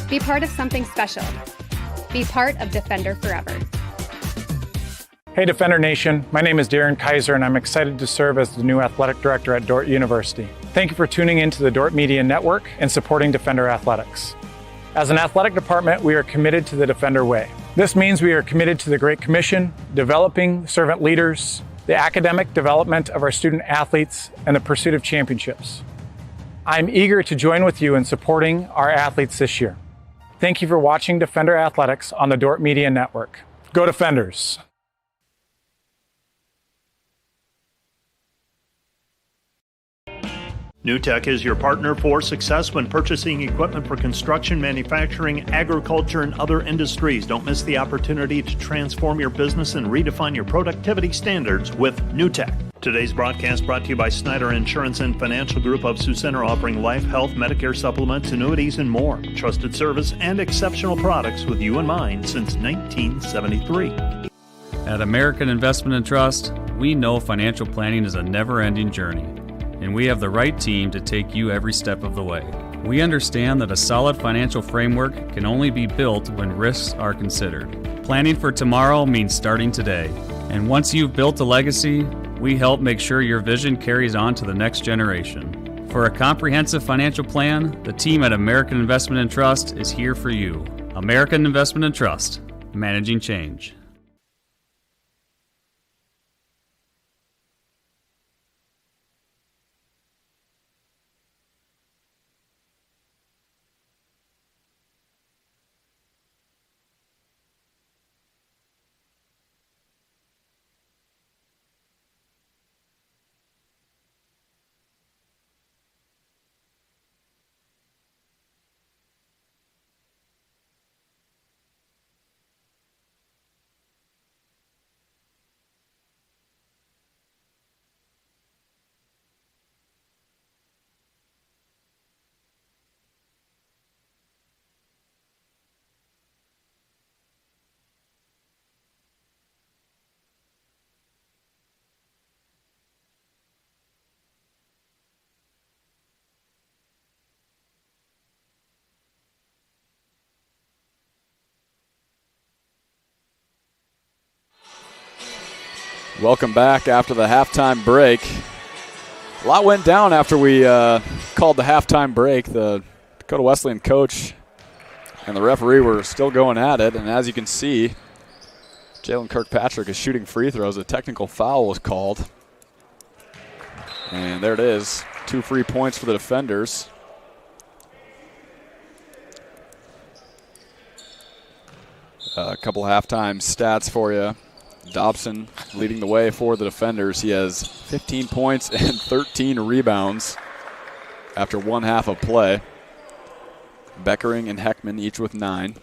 Be part of something special. Be part of Defender Forever. Hey Defender Nation, my name is Darren Kaiser and I'm excited to serve as the new athletic director at Dordt University. Thank you for tuning in to the Dordt Media Network and supporting Defender Athletics. As an athletic department, we are committed to the Defender way. This means we are committed to the Great Commission, developing servant leaders, the academic development of our student athletes, and the pursuit of championships. I'm eager to join with you in supporting our athletes this year. Thank you for watching Defender Athletics on the Dordt Media Network. Go Defenders! NewTek is your partner for success when purchasing equipment for construction, manufacturing, agriculture, and other industries. Don't miss the opportunity to transform your business and redefine your productivity standards with NewTek. Today's broadcast brought to you by Snyder Insurance and Financial Group of Sioux Center, offering life, health, Medicare supplements, annuities, and more. Trusted service and exceptional products with you in mind since 1973. At American Investment and Trust, we know financial planning is a never-ending journey, and we have the right team to take you every step of the way. We understand that a solid financial framework can only be built when risks are considered. Planning for tomorrow means starting today, and once you've built a legacy, we help make sure your vision carries on to the next generation. For a comprehensive financial plan, the team at American Investment and Trust is here for you. American Investment and Trust, managing change. Welcome back after the halftime break. A lot went down after we called the halftime break. The Dakota Wesleyan coach and the referee were still going at it, and as you can see, Jalen Kirkpatrick is shooting free throws. A technical foul was called. And there it is, 2 free points for the defenders. A couple halftime stats for you. Dobson leading the way for the defenders. He has 15 points and 13 rebounds after one half of play. Beckering and Heckman each with 9.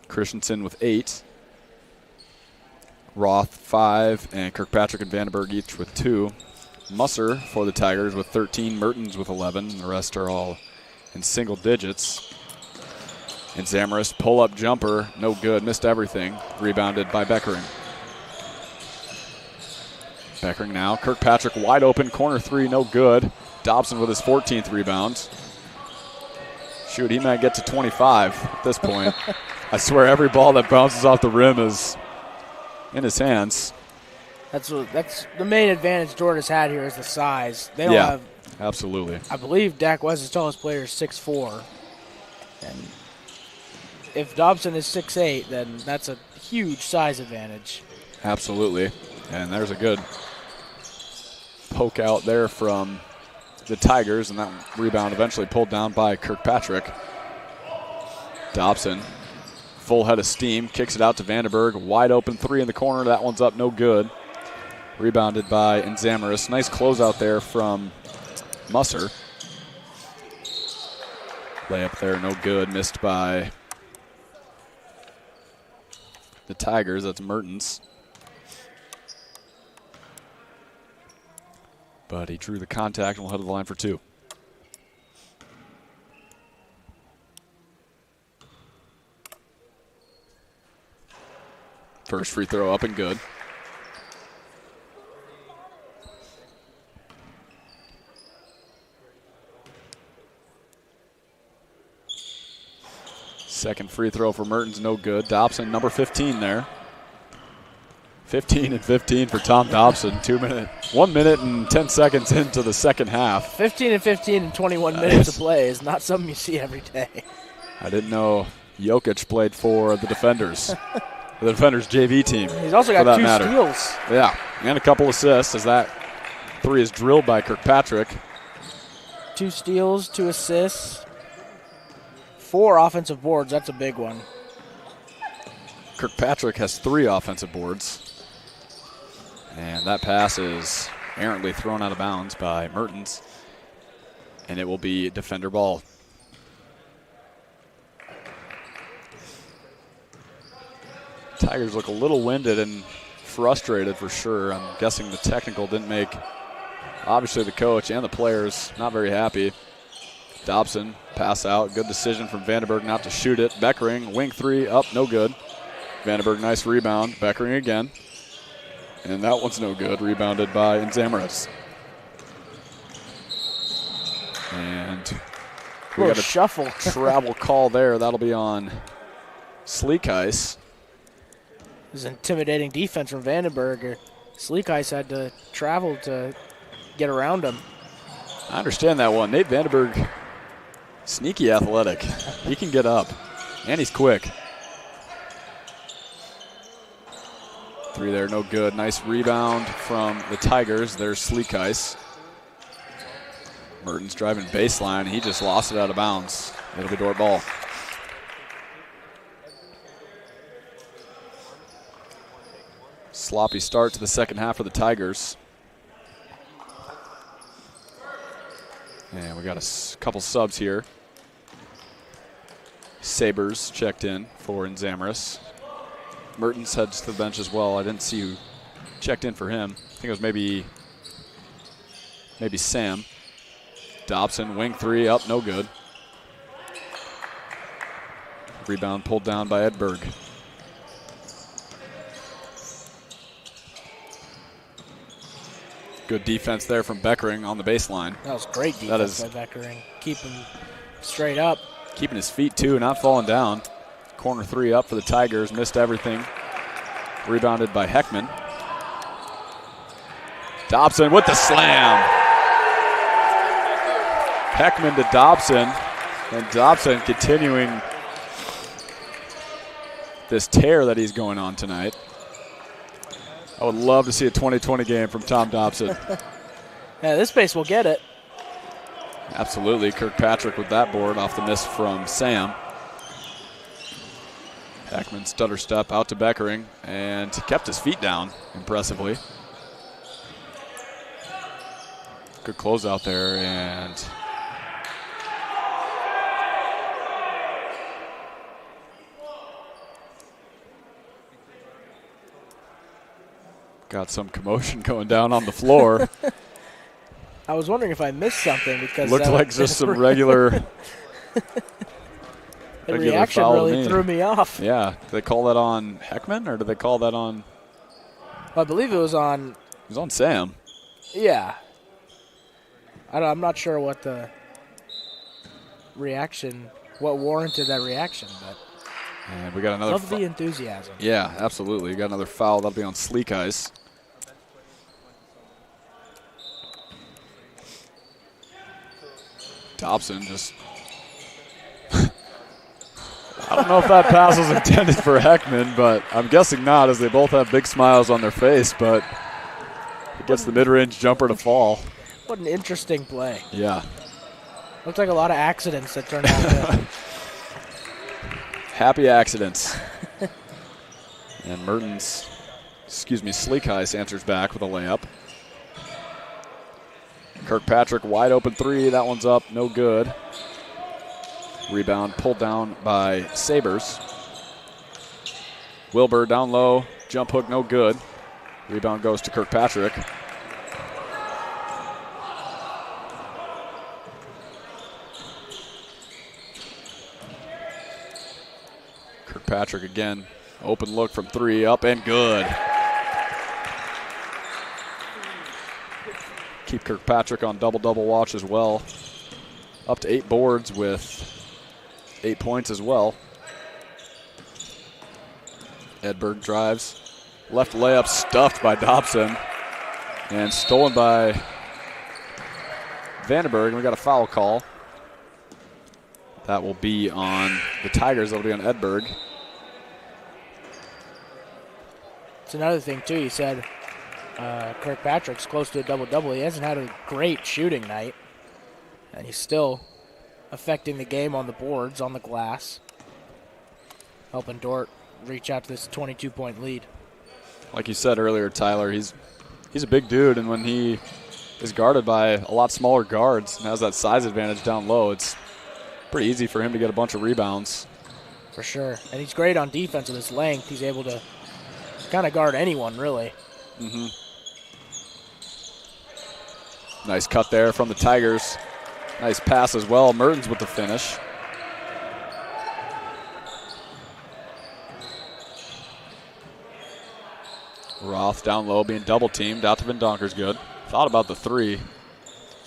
Christensen with 8. Roth 5, and Kirkpatrick and Vandenberg each with 2. Musser for the Tigers with 13. Mertens with 11. The rest are all in single digits. And Zamaris pull-up jumper, no good, missed everything. Rebounded by Beckering. Beckering now. Kirkpatrick wide open, corner 3, no good. Dobson with his 14th rebound. Shoot, he might get to 25 at this point. I swear every ball that bounces off the rim is in his hands. That's the main advantage Dordt has had here is the size. They don't have. Absolutely. I believe Dak West's tallest player is 6'4", and if Dobson is 6'8", then that's a huge size advantage. Absolutely, and there's a good poke out there from the Tigers, and that rebound eventually pulled down by Kirkpatrick. Dobson, full head of steam, kicks it out to Vandenberg. Wide open 3 in the corner. That one's up, no good. Rebounded by Zamaris. Nice closeout there from Musser. Layup there, no good. Missed by the Tigers. That's Mertens. But he drew the contact and will head to the line for 2. First free throw up and good. Second free throw for Mertens, no good. Dobson, number 15 there. 15 and 15 for Tom Dobson. 1 minute and 10 seconds into the second half. 15 and 15 and 21 minutes of play is not something you see every day. I didn't know Jokic played for the Defenders. The Defenders JV team. He's also got 2 steals. Yeah, and a couple assists as that 3 is drilled by Kirkpatrick. 2 steals, 2 assists. 4 offensive boards, that's a big one. Kirkpatrick has 3 offensive boards. And that pass is errantly thrown out of bounds by Mertens. And it will be defender ball. Tigers look a little winded and frustrated for sure. I'm guessing the technical didn't make, obviously, the coach and the players not very happy. Dobson, pass out. Good decision from Vandenberg not to shoot it. Beckering, wing 3, up, no good. Vandenberg, nice rebound. Beckering again. And that one's no good. Rebounded by Nzamaris. And we got a shuffle. Travel call there. That'll be on Sleek Ice. It was intimidating defense from Vandenberg. Sleek Ice had to travel to get around him. I understand that one. Nate Vandenberg, sneaky athletic. He can get up, and he's quick. 3 there, no good. Nice rebound from the Tigers. There's Sleek Ice. Mertens driving baseline. He just lost it out of bounds. It'll be Dordt ball. Sloppy start to the second half for the Tigers. And we got a couple subs here. Sabers checked in for Nzamaris. Mertens heads to the bench as well. I didn't see who checked in for him. I think it was maybe Sam. Dobson, wing 3, up, no good. Rebound pulled down by Edberg. Good defense there from Beckering on the baseline. That was great defense by Beckering. Keep him straight up. Keeping his feet too, not falling down. Corner 3 up for the Tigers, missed everything. Rebounded by Heckman. Dobson with the slam. Heckman to Dobson, and Dobson continuing this tear that he's going on tonight. I would love to see a 20-20 game from Tom Dobson. Yeah, this space will get it. Absolutely. Kirkpatrick with that board off the miss from Sam. Heckman stutter step out to Beckering and kept his feet down impressively. Good close out there, and got some commotion going down on the floor. I was wondering if I missed something because looked like just some regular the reaction really threw me off. Yeah. Did they call that on Heckman, or did they call that on? I believe it was on. It was on Sam. Yeah. I'm not sure what the reaction, what warranted that reaction, but. And we got another. Love the enthusiasm. Yeah, absolutely. We got another foul. That'll be on Sleek Ice. Dobson just. I don't know if that pass was intended for Heckman, but I'm guessing not, as they both have big smiles on their face, but it gets the mid-range jumper to fall. What an interesting play. Yeah. Looks like a lot of accidents that turned out good. Happy accidents. And Mertens, Sleek Ice answers back with a layup. Kirkpatrick, wide open 3. That one's up, no good. Rebound pulled down by Sabers. Wilbur down low, jump hook, no good. Rebound goes to Kirkpatrick. Kirkpatrick again. Open look from 3, up and good. Keep Kirkpatrick on double-double watch as well. Up to 8 boards with 8 points as well. Edberg drives. Left layup stuffed by Dobson. And stolen by Vandenberg. And we got a foul call. That will be on the Tigers. That will be on Edberg. It's another thing, too. You said Kirkpatrick's close to a double-double. He hasn't had a great shooting night. And he's still affecting the game on the boards, on the glass. Helping Dordt reach out to this 22-point lead. Like you said earlier, Tyler, he's a big dude, and when he is guarded by a lot smaller guards and has that size advantage down low, it's pretty easy for him to get a bunch of rebounds. For sure. And he's great on defense with his length. He's able to kind of guard anyone, really. Mm-hmm. Nice cut there from the Tigers. Nice pass as well. Mertens with the finish. Roth down low being double teamed. Out to Van Donker's good. Thought about the 3. It's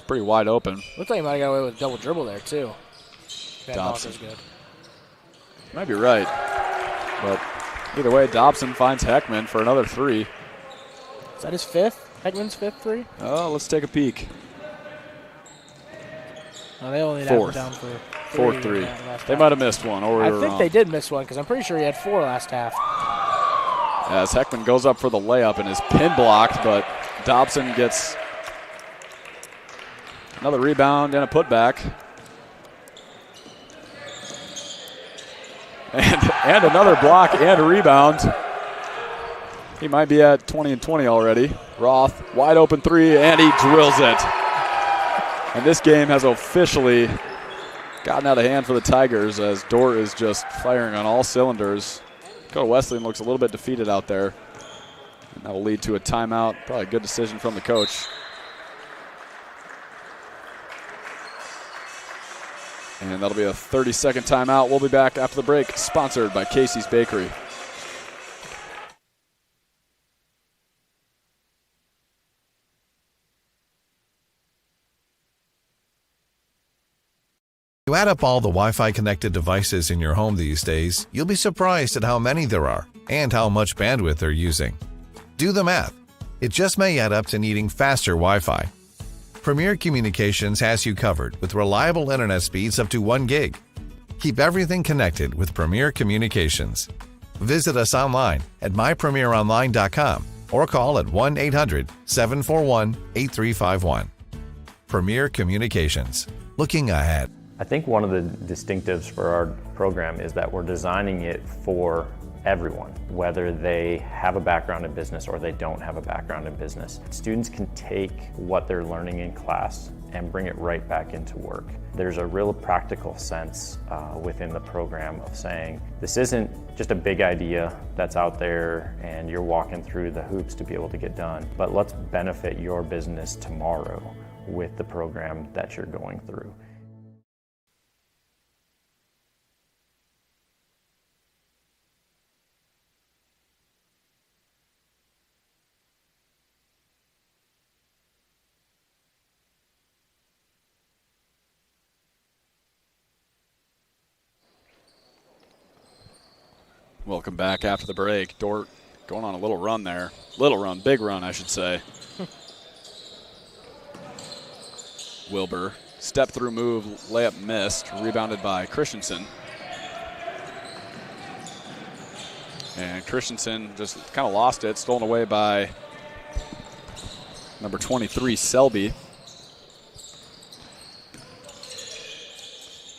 pretty wide open. Looks like he might have got away with a double dribble there, too. Van Dobson. Donker's good. Might be right. But either way, Dobson finds Heckman for another 3. Is that his 5th? Heckman's 5th 3? Oh, let's take a peek. Oh, they only Fourth. have down for 4th 3. They might have missed one, or we were I think wrong. they did miss one because I'm pretty sure he had 4 last half. As Heckman goes up for the layup and is pin blocked, but Dobson gets another rebound and a putback. And another block and a rebound. He might be at 20 and 20 already. Roth, wide open 3, and he drills it. And this game has officially gotten out of hand for the Tigers as Dordt is just firing on all cylinders. Dakota Wesleyan looks a little bit defeated out there. And that will lead to a timeout. Probably a good decision from the coach. And that'll be a 30-second timeout. We'll be back after the break, sponsored by Casey's Bakery. You add up all the Wi-Fi connected devices in your home these days, you'll be surprised at how many there are and how much bandwidth they're using. Do the math. It just may add up to needing faster Wi-Fi. Premier Communications has you covered with reliable internet speeds up to 1 gig. Keep everything connected with Premier Communications. Visit us online at mypremieronline.com or call at 1-800-741-8351. Premier Communications. Looking ahead. I think one of the distinctives for our program is that we're designing it for everyone, whether they have a background in business or they don't have a background in business. Students can take what they're learning in class and bring it right back into work. There's a real practical sense within the program of saying, this isn't just a big idea that's out there and you're walking through the hoops to be able to get done, but let's benefit your business tomorrow with the program that you're going through. Welcome back after the break. Dordt going on a little run there. Big run, I should say. Wilbur, step through move, layup missed, rebounded by Christensen. And Christensen just kind of lost it, stolen away by number 23, Selby.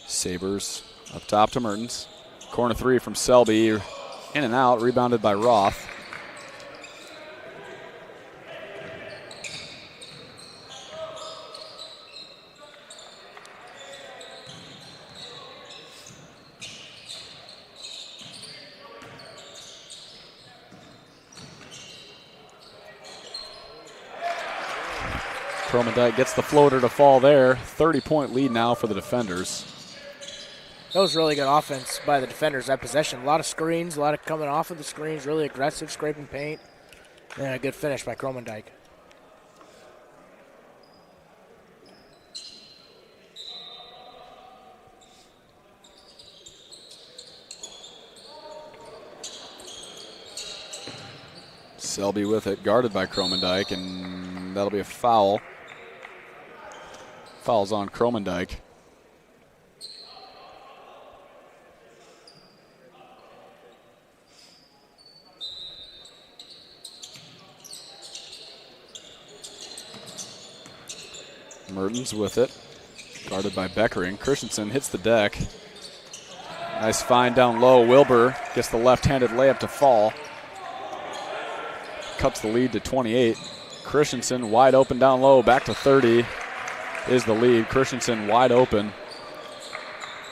Sabres up top to Mertens. Corner 3 from Selby, in and out, rebounded by Roth. Cromendike gets the floater to fall there. 30-point lead now for the defenders. That was really good offense by the defenders that possession. A lot of screens, a lot of coming off of the screens, really aggressive, scraping paint. And a good finish by Kromendijk. Selby with it, guarded by Kromendijk, and that'll be a foul. Foul's on Kromendijk. Mertens with it, guarded by Beckering. Christensen hits the deck. Nice find down low. Wilbur gets the left-handed layup to fall. Cuts the lead to 28. Christensen wide open down low, back to 30 is the lead. Christensen wide open.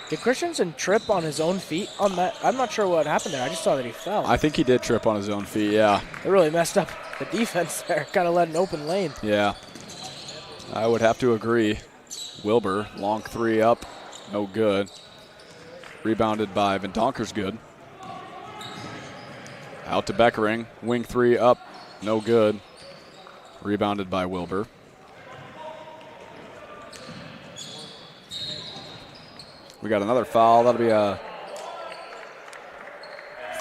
Did Christensen trip on his own feet on that? I'm not sure what happened there. I just saw that he fell. I think he did trip on his own feet, yeah. It really messed up the defense there. Kind of let an open lane. Yeah, I would have to agree. Wilbur, long three up, no good. Rebounded by Van Donkersgoed. Out to Beckering, wing three up, no good. Rebounded by Wilbur. We got another foul. That'll be a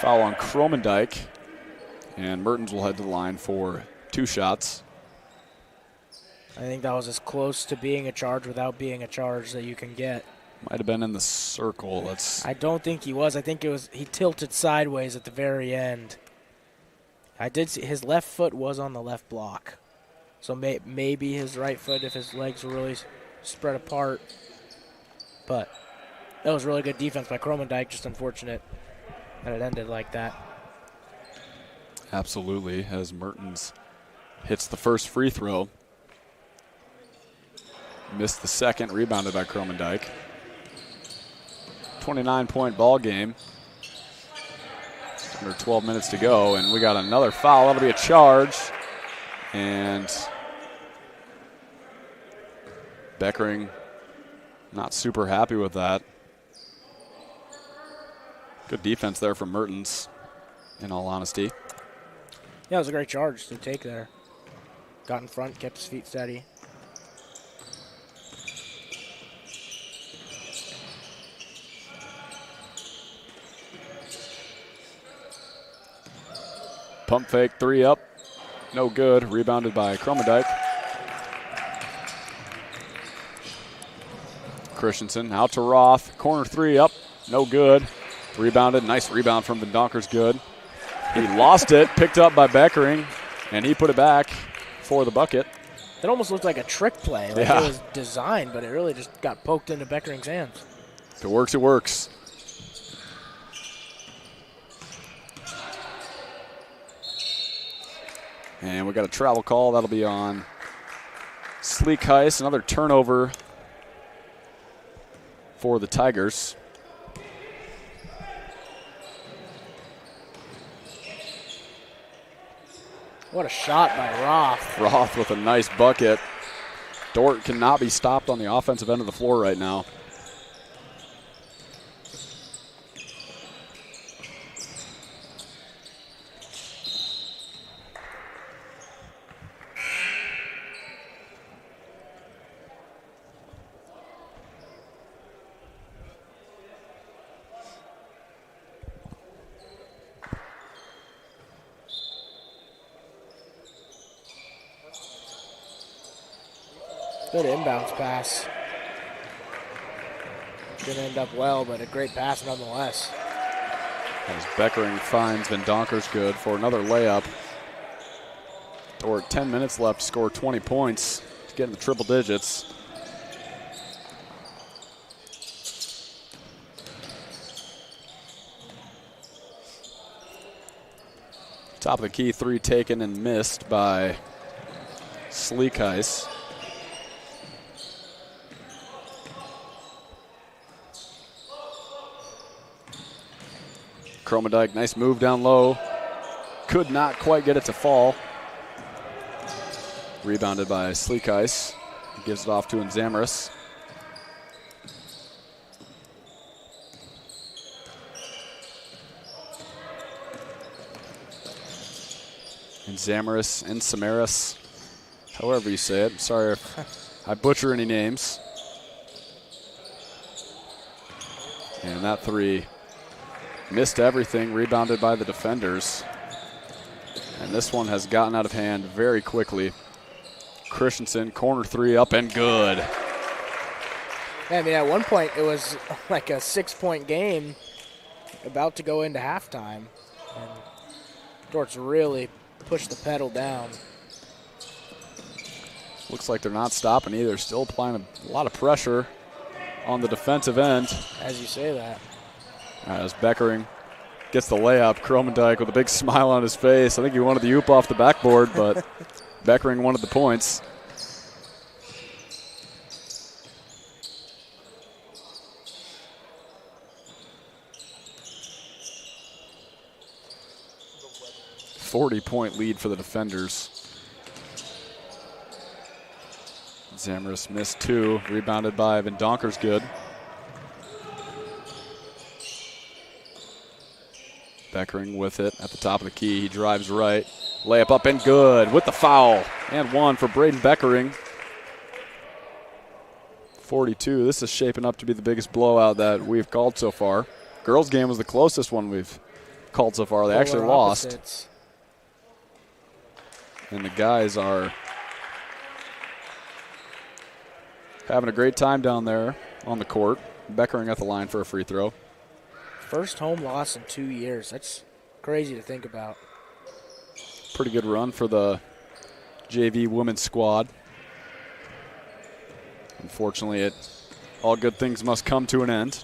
foul on Kromendijk. And Mertens will head to the line for 2 shots. I think that was as close to being a charge without being a charge that you can get. Might have been in the circle. I don't think he was. I think it was he tilted sideways at the very end. I did see his left foot was on the left block. So maybe his right foot if his legs were really spread apart. But that was really good defense by Kromendijk. Just unfortunate that it ended like that. Absolutely, as Mertens hits the first free throw. Missed the second, rebounded by Kromendijk. 29-point ball game. Under 12 minutes to go, and we got another foul. That'll be a charge. And Beckering not super happy with that. Good defense there from Mertens, in all honesty. Yeah, it was a great charge to take there. Got in front, kept his feet steady. Pump fake, three up, no good. Rebounded by Kromendijk. Christensen out to Roth. Corner three up, no good. Rebounded, nice rebound from Van Donkersgoed. He lost it, picked up by Beckering, and he put it back for the bucket. It almost looked like a trick play. Like It was designed, but it really just got poked into Beckering's hands. If it works, it works. And we got a travel call. That'll be on Sleek Heist. Another turnover for the Tigers. What a shot by Roth. Roth with a nice bucket. Dordt cannot be stopped on the offensive end of the floor right now. Good inbounds pass. Didn't end up well, but a great pass nonetheless. As Beckering finds Van Donkersgoed for another layup. Dordt 10 minutes left to score 20 points to get in the triple digits. Top of the key, three taken and missed by Sleek Heist. Kromendijk, nice move down low. Could not quite get it to fall. Rebounded by Sleek Ice. Gives it off to Nzamaris. and Zamaris and Samaris, however you say it. Sorry if I butcher any names. And that three missed everything, rebounded by the defenders. And this one has gotten out of hand very quickly. Christensen, corner three, up and good. Yeah, I mean, at one point it was like a 6-point game about to go into halftime. And Dordt's really pushed the pedal down. Looks like they're not stopping either. Still applying a lot of pressure on the defensive end. As you say that. As Beckering gets the layup, Kromendijk with a big smile on his face. I think he wanted the oop off the backboard, but Beckering wanted the points. .40 lead for the defenders. Zamaris missed two, rebounded by Van Donkersgoed. Beckering with it at the top of the key. He drives right. Layup up and good with the foul. And one for Braden Beckering. 42. This is shaping up to be the biggest blowout that we've called so far. Girls' game was the closest one we've called so far. They actually lost. Opposites. And the guys are having a great time down there on the court. Beckering at the line for a free throw. First home loss in 2 years. That's crazy to think about. Pretty good run for the JV women's squad. Unfortunately, all good things must come to an end.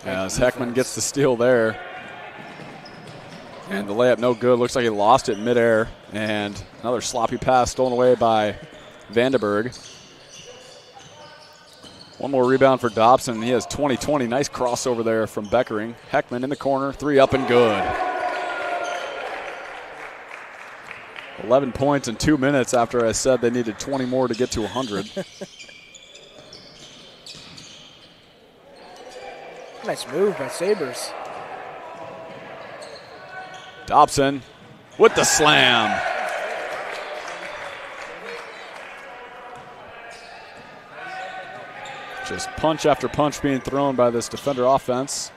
As Heckman gets the steal there. And the layup no good. Looks like he lost it midair. And another sloppy pass stolen away by Vandenberg. One more rebound for Dobson. He has 20-20. Nice crossover there from Beckering. Heckman in the corner. Three up and good. 11 points in 2 minutes after I said they needed 20 more to get to 100. Nice move by Sabres. Dobson with the slam. Just punch after punch being thrown by this defender offense.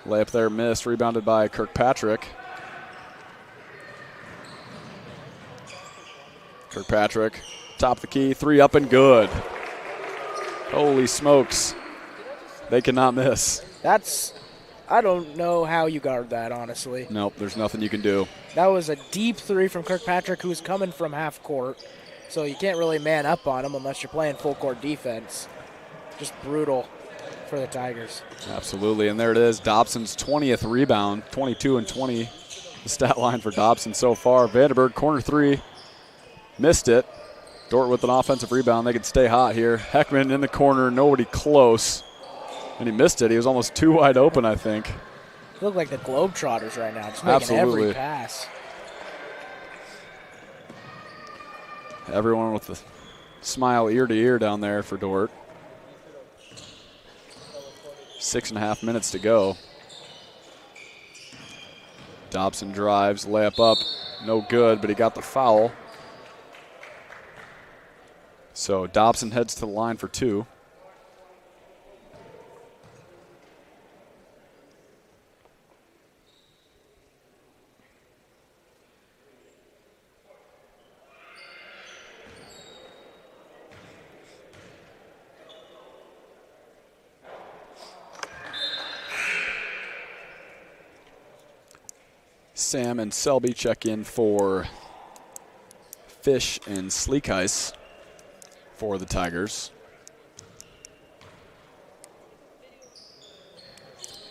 Layup there missed, rebounded by Kirkpatrick. Kirkpatrick, top of the key, three up and good. Holy smokes. They cannot miss. I don't know how you guard that, honestly. Nope, there's nothing you can do. That was a deep three from Kirkpatrick, who's coming from half court. So you can't really man up on him unless you're playing full court defense. Just brutal for the Tigers. Absolutely, and there it is. Dobson's 20th rebound, 22 and 20. The stat line for Dobson so far. Vandenberg, corner three, missed it. Dordt with an offensive rebound. They could stay hot here. Heckman in the corner, nobody close. And he missed it. He was almost too wide open, I think. They look like the Globetrotters right now, just making every pass. Everyone with the smile ear to ear down there for Dordt. 6.5 minutes to go. Dobson drives, layup up, no good, but he got the foul. So Dobson heads to the line for two. Sam and Selby check in for Fish and Sleekheis for the Tigers.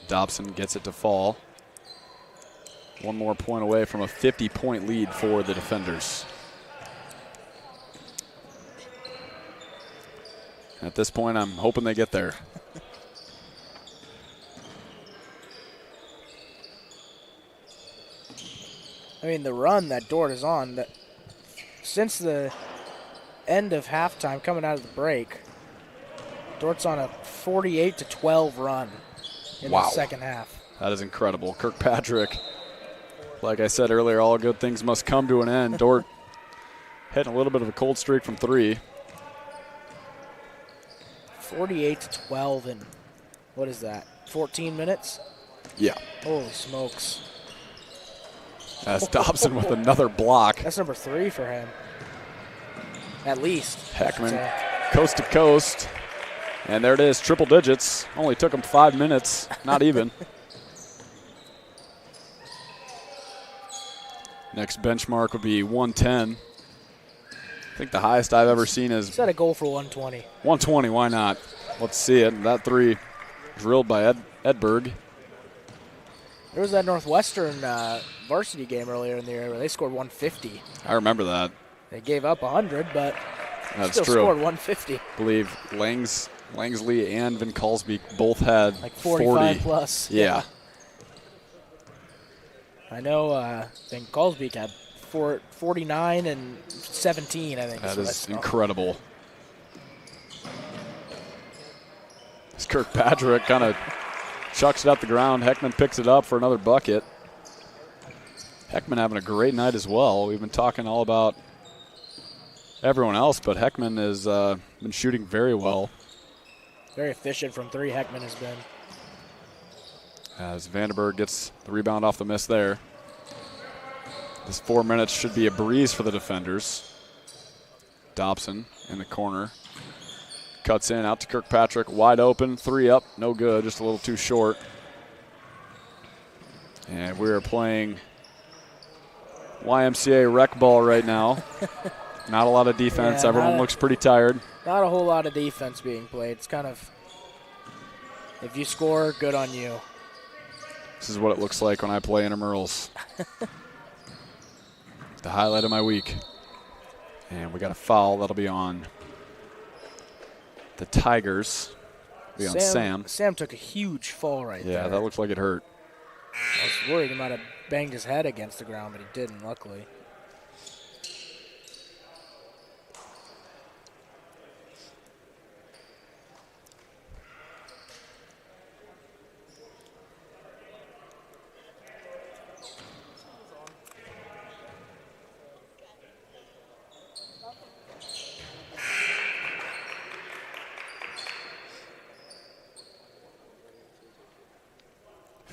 Dobson gets it to fall. One more point away from a 50-point lead for the defenders. At this point, I'm hoping they get there. I mean, the run that Dordt is on, that since the end of halftime, coming out of the break, Dort's on a 48-12 run in the second half. That is incredible. Kirkpatrick, like I said earlier, all good things must come to an end. Dordt hitting a little bit of a cold streak from 3. 48-12 in, what is that, 14 minutes? Yeah. Holy smokes. That's Dobson with another block. That's number 3 for him. At least. Heckman, coast to coast. And there it is, triple digits. Only took him 5 minutes, not even. Next benchmark would be 110. I think the highest I've ever seen is Set a goal for 120. 120, why not? Let's see it. That 3 drilled by Edberg. There was that Northwestern varsity game earlier in the year where they scored 150. I remember that. They gave up 100, but That's still true. scored 150. I believe Langsley and Van Kalsbeek both had Like 45 plus. Yeah. I know Van Kalsbeek had 49 and 17, I think. That is incredible. It's Kirkpatrick kind of chucks it up the ground. Heckman picks it up for another bucket. Heckman having a great night as well. We've been talking all about everyone else, but Heckman has been shooting very well. Very efficient from 3, Heckman has been. As Vandenberg gets the rebound off the miss there. This 4 minutes should be a breeze for the defenders. Dobson in the corner. Cuts in, out to Kirkpatrick, wide open, 3 up, no good, just a little too short. And we are playing YMCA rec ball right now. Not a lot of defense, everyone looks pretty tired. Not a whole lot of defense being played. It's kind of, if you score, good on you. This is what it looks like when I play intramurals. The highlight of my week. And we got a foul that'll be on the Tigers. Be on Sam. Sam took a huge fall right there. Yeah, that looks like it hurt. I was worried he might have banged his head against the ground, but he didn't, luckily.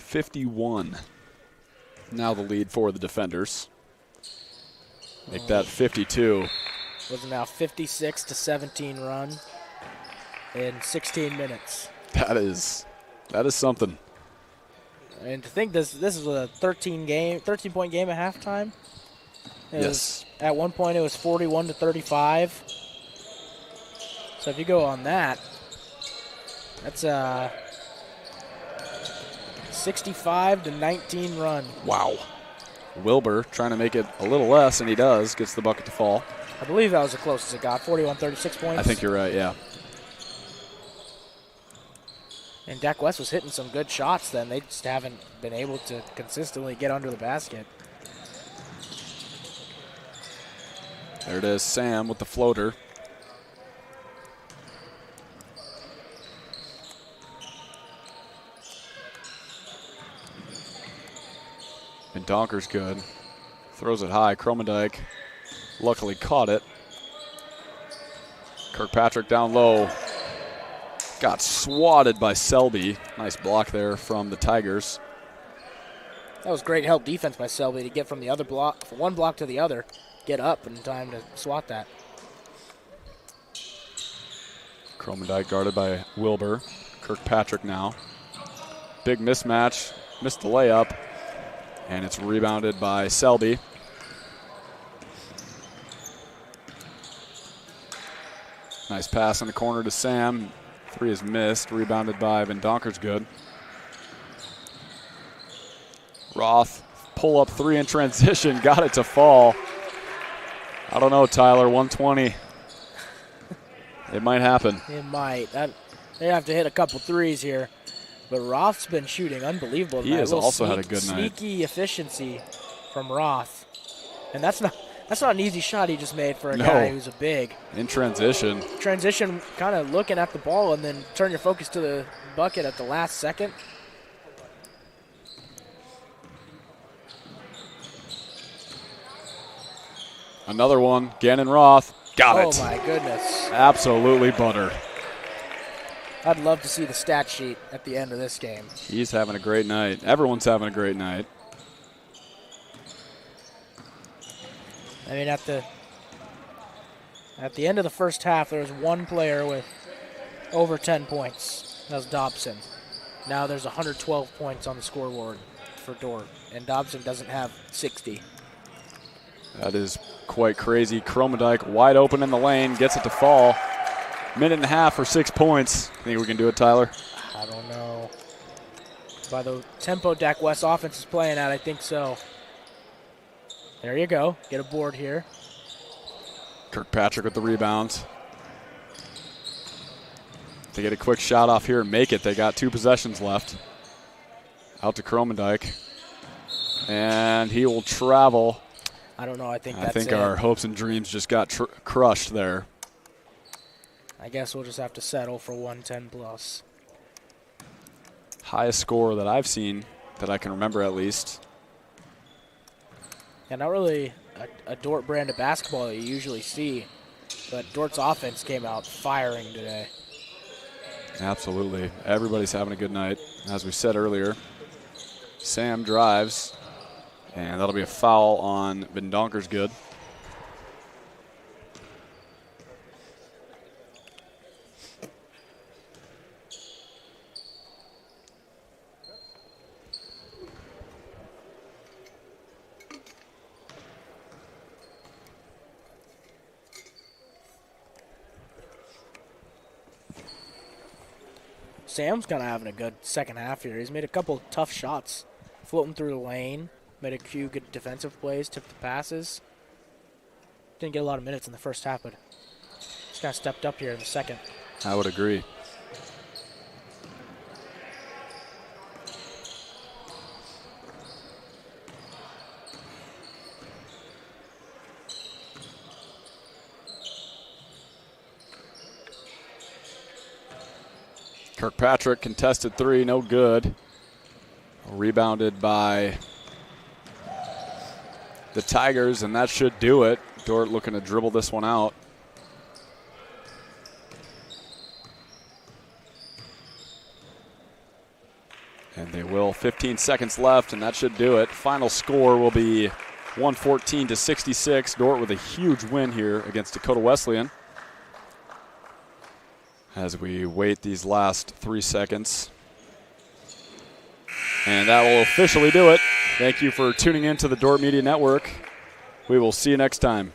.51. Now the lead for the defenders. Make that 52. Was now 56-17 run in 16 minutes. That is something. And to think this is a 13-point game at halftime. Yes. At one point it was 41-35. So if you go on that, that's a 65-19 run. Wow. Wilbur trying to make it a little less, and he does. Gets the bucket to fall. I believe that was the closest it got, 41-36 points. I think you're right, yeah. And Dak West was hitting some good shots then. They just haven't been able to consistently get under the basket. There it is, Sam with the floater. And Donker's good. Throws it high. Kromendijk luckily caught it. Kirkpatrick down low. Got swatted by Selby. Nice block there from the Tigers. That was great help defense by Selby to get from the other block, from one block to the other, get up in time to swat that. Kromendijk guarded by Wilbur. Kirkpatrick now. Big mismatch. Missed the layup. And it's rebounded by Selby. Nice pass in the corner to Sam. 3 is missed. Rebounded by Van Donker's good. Roth, pull up 3 in transition. Got it to fall. I don't know, Tyler. 120. It might happen. It might. They have to hit a couple threes here. But Roth's been shooting unbelievable tonight. He has also had a good night. Sneaky efficiency from Roth. And that's not an easy shot he just made for a guy who's a big. In transition. Transition, kind of looking at the ball and then turn your focus to the bucket at the last second. Another one. Gannon Roth. Got it. Oh, my goodness. Absolutely butter. I'd love to see the stat sheet at the end of this game. He's having a great night. Everyone's having a great night. I mean, at the end of the first half, there was one player with over 10 points. That was Dobson. Now there's 112 points on the scoreboard for Dordt, and Dobson doesn't have 60. That is quite crazy. Kromendijk wide open in the lane, gets it to fall. Minute and a half for 6 points. Think we can do it, Tyler? I don't know. By the tempo Dak West offense is playing at, I think so. There you go. Get a board here. Kirkpatrick with the rebounds. They get a quick shot off here and make it. They got 2 possessions left. Out to Kromendijk. And he will travel. I don't know. I think our hopes and dreams just got crushed there. I guess we'll just have to settle for 110 plus. Highest score that I've seen, that I can remember at least. Yeah, not really a Dordt brand of basketball that you usually see, but Dort's offense came out firing today. Absolutely. Everybody's having a good night. As we said earlier, Sam drives, and that'll be a foul on Bendonker's good. Sam's kind of having a good second half here. He's made a couple tough shots, floating through the lane, made a few good defensive plays, tipped the passes. Didn't get a lot of minutes in the first half, but he's kind of stepped up here in the second. I would agree. Kirkpatrick contested 3, no good. Rebounded by the Tigers, and that should do it. Dordt looking to dribble this one out. And they will. 15 seconds left, and that should do it. Final score will be 114-66. Dordt with a huge win here against Dakota Wesleyan. As we wait these last 3 seconds. And that will officially do it. Thank you for tuning in to the Dordt Media Network. We will see you next time.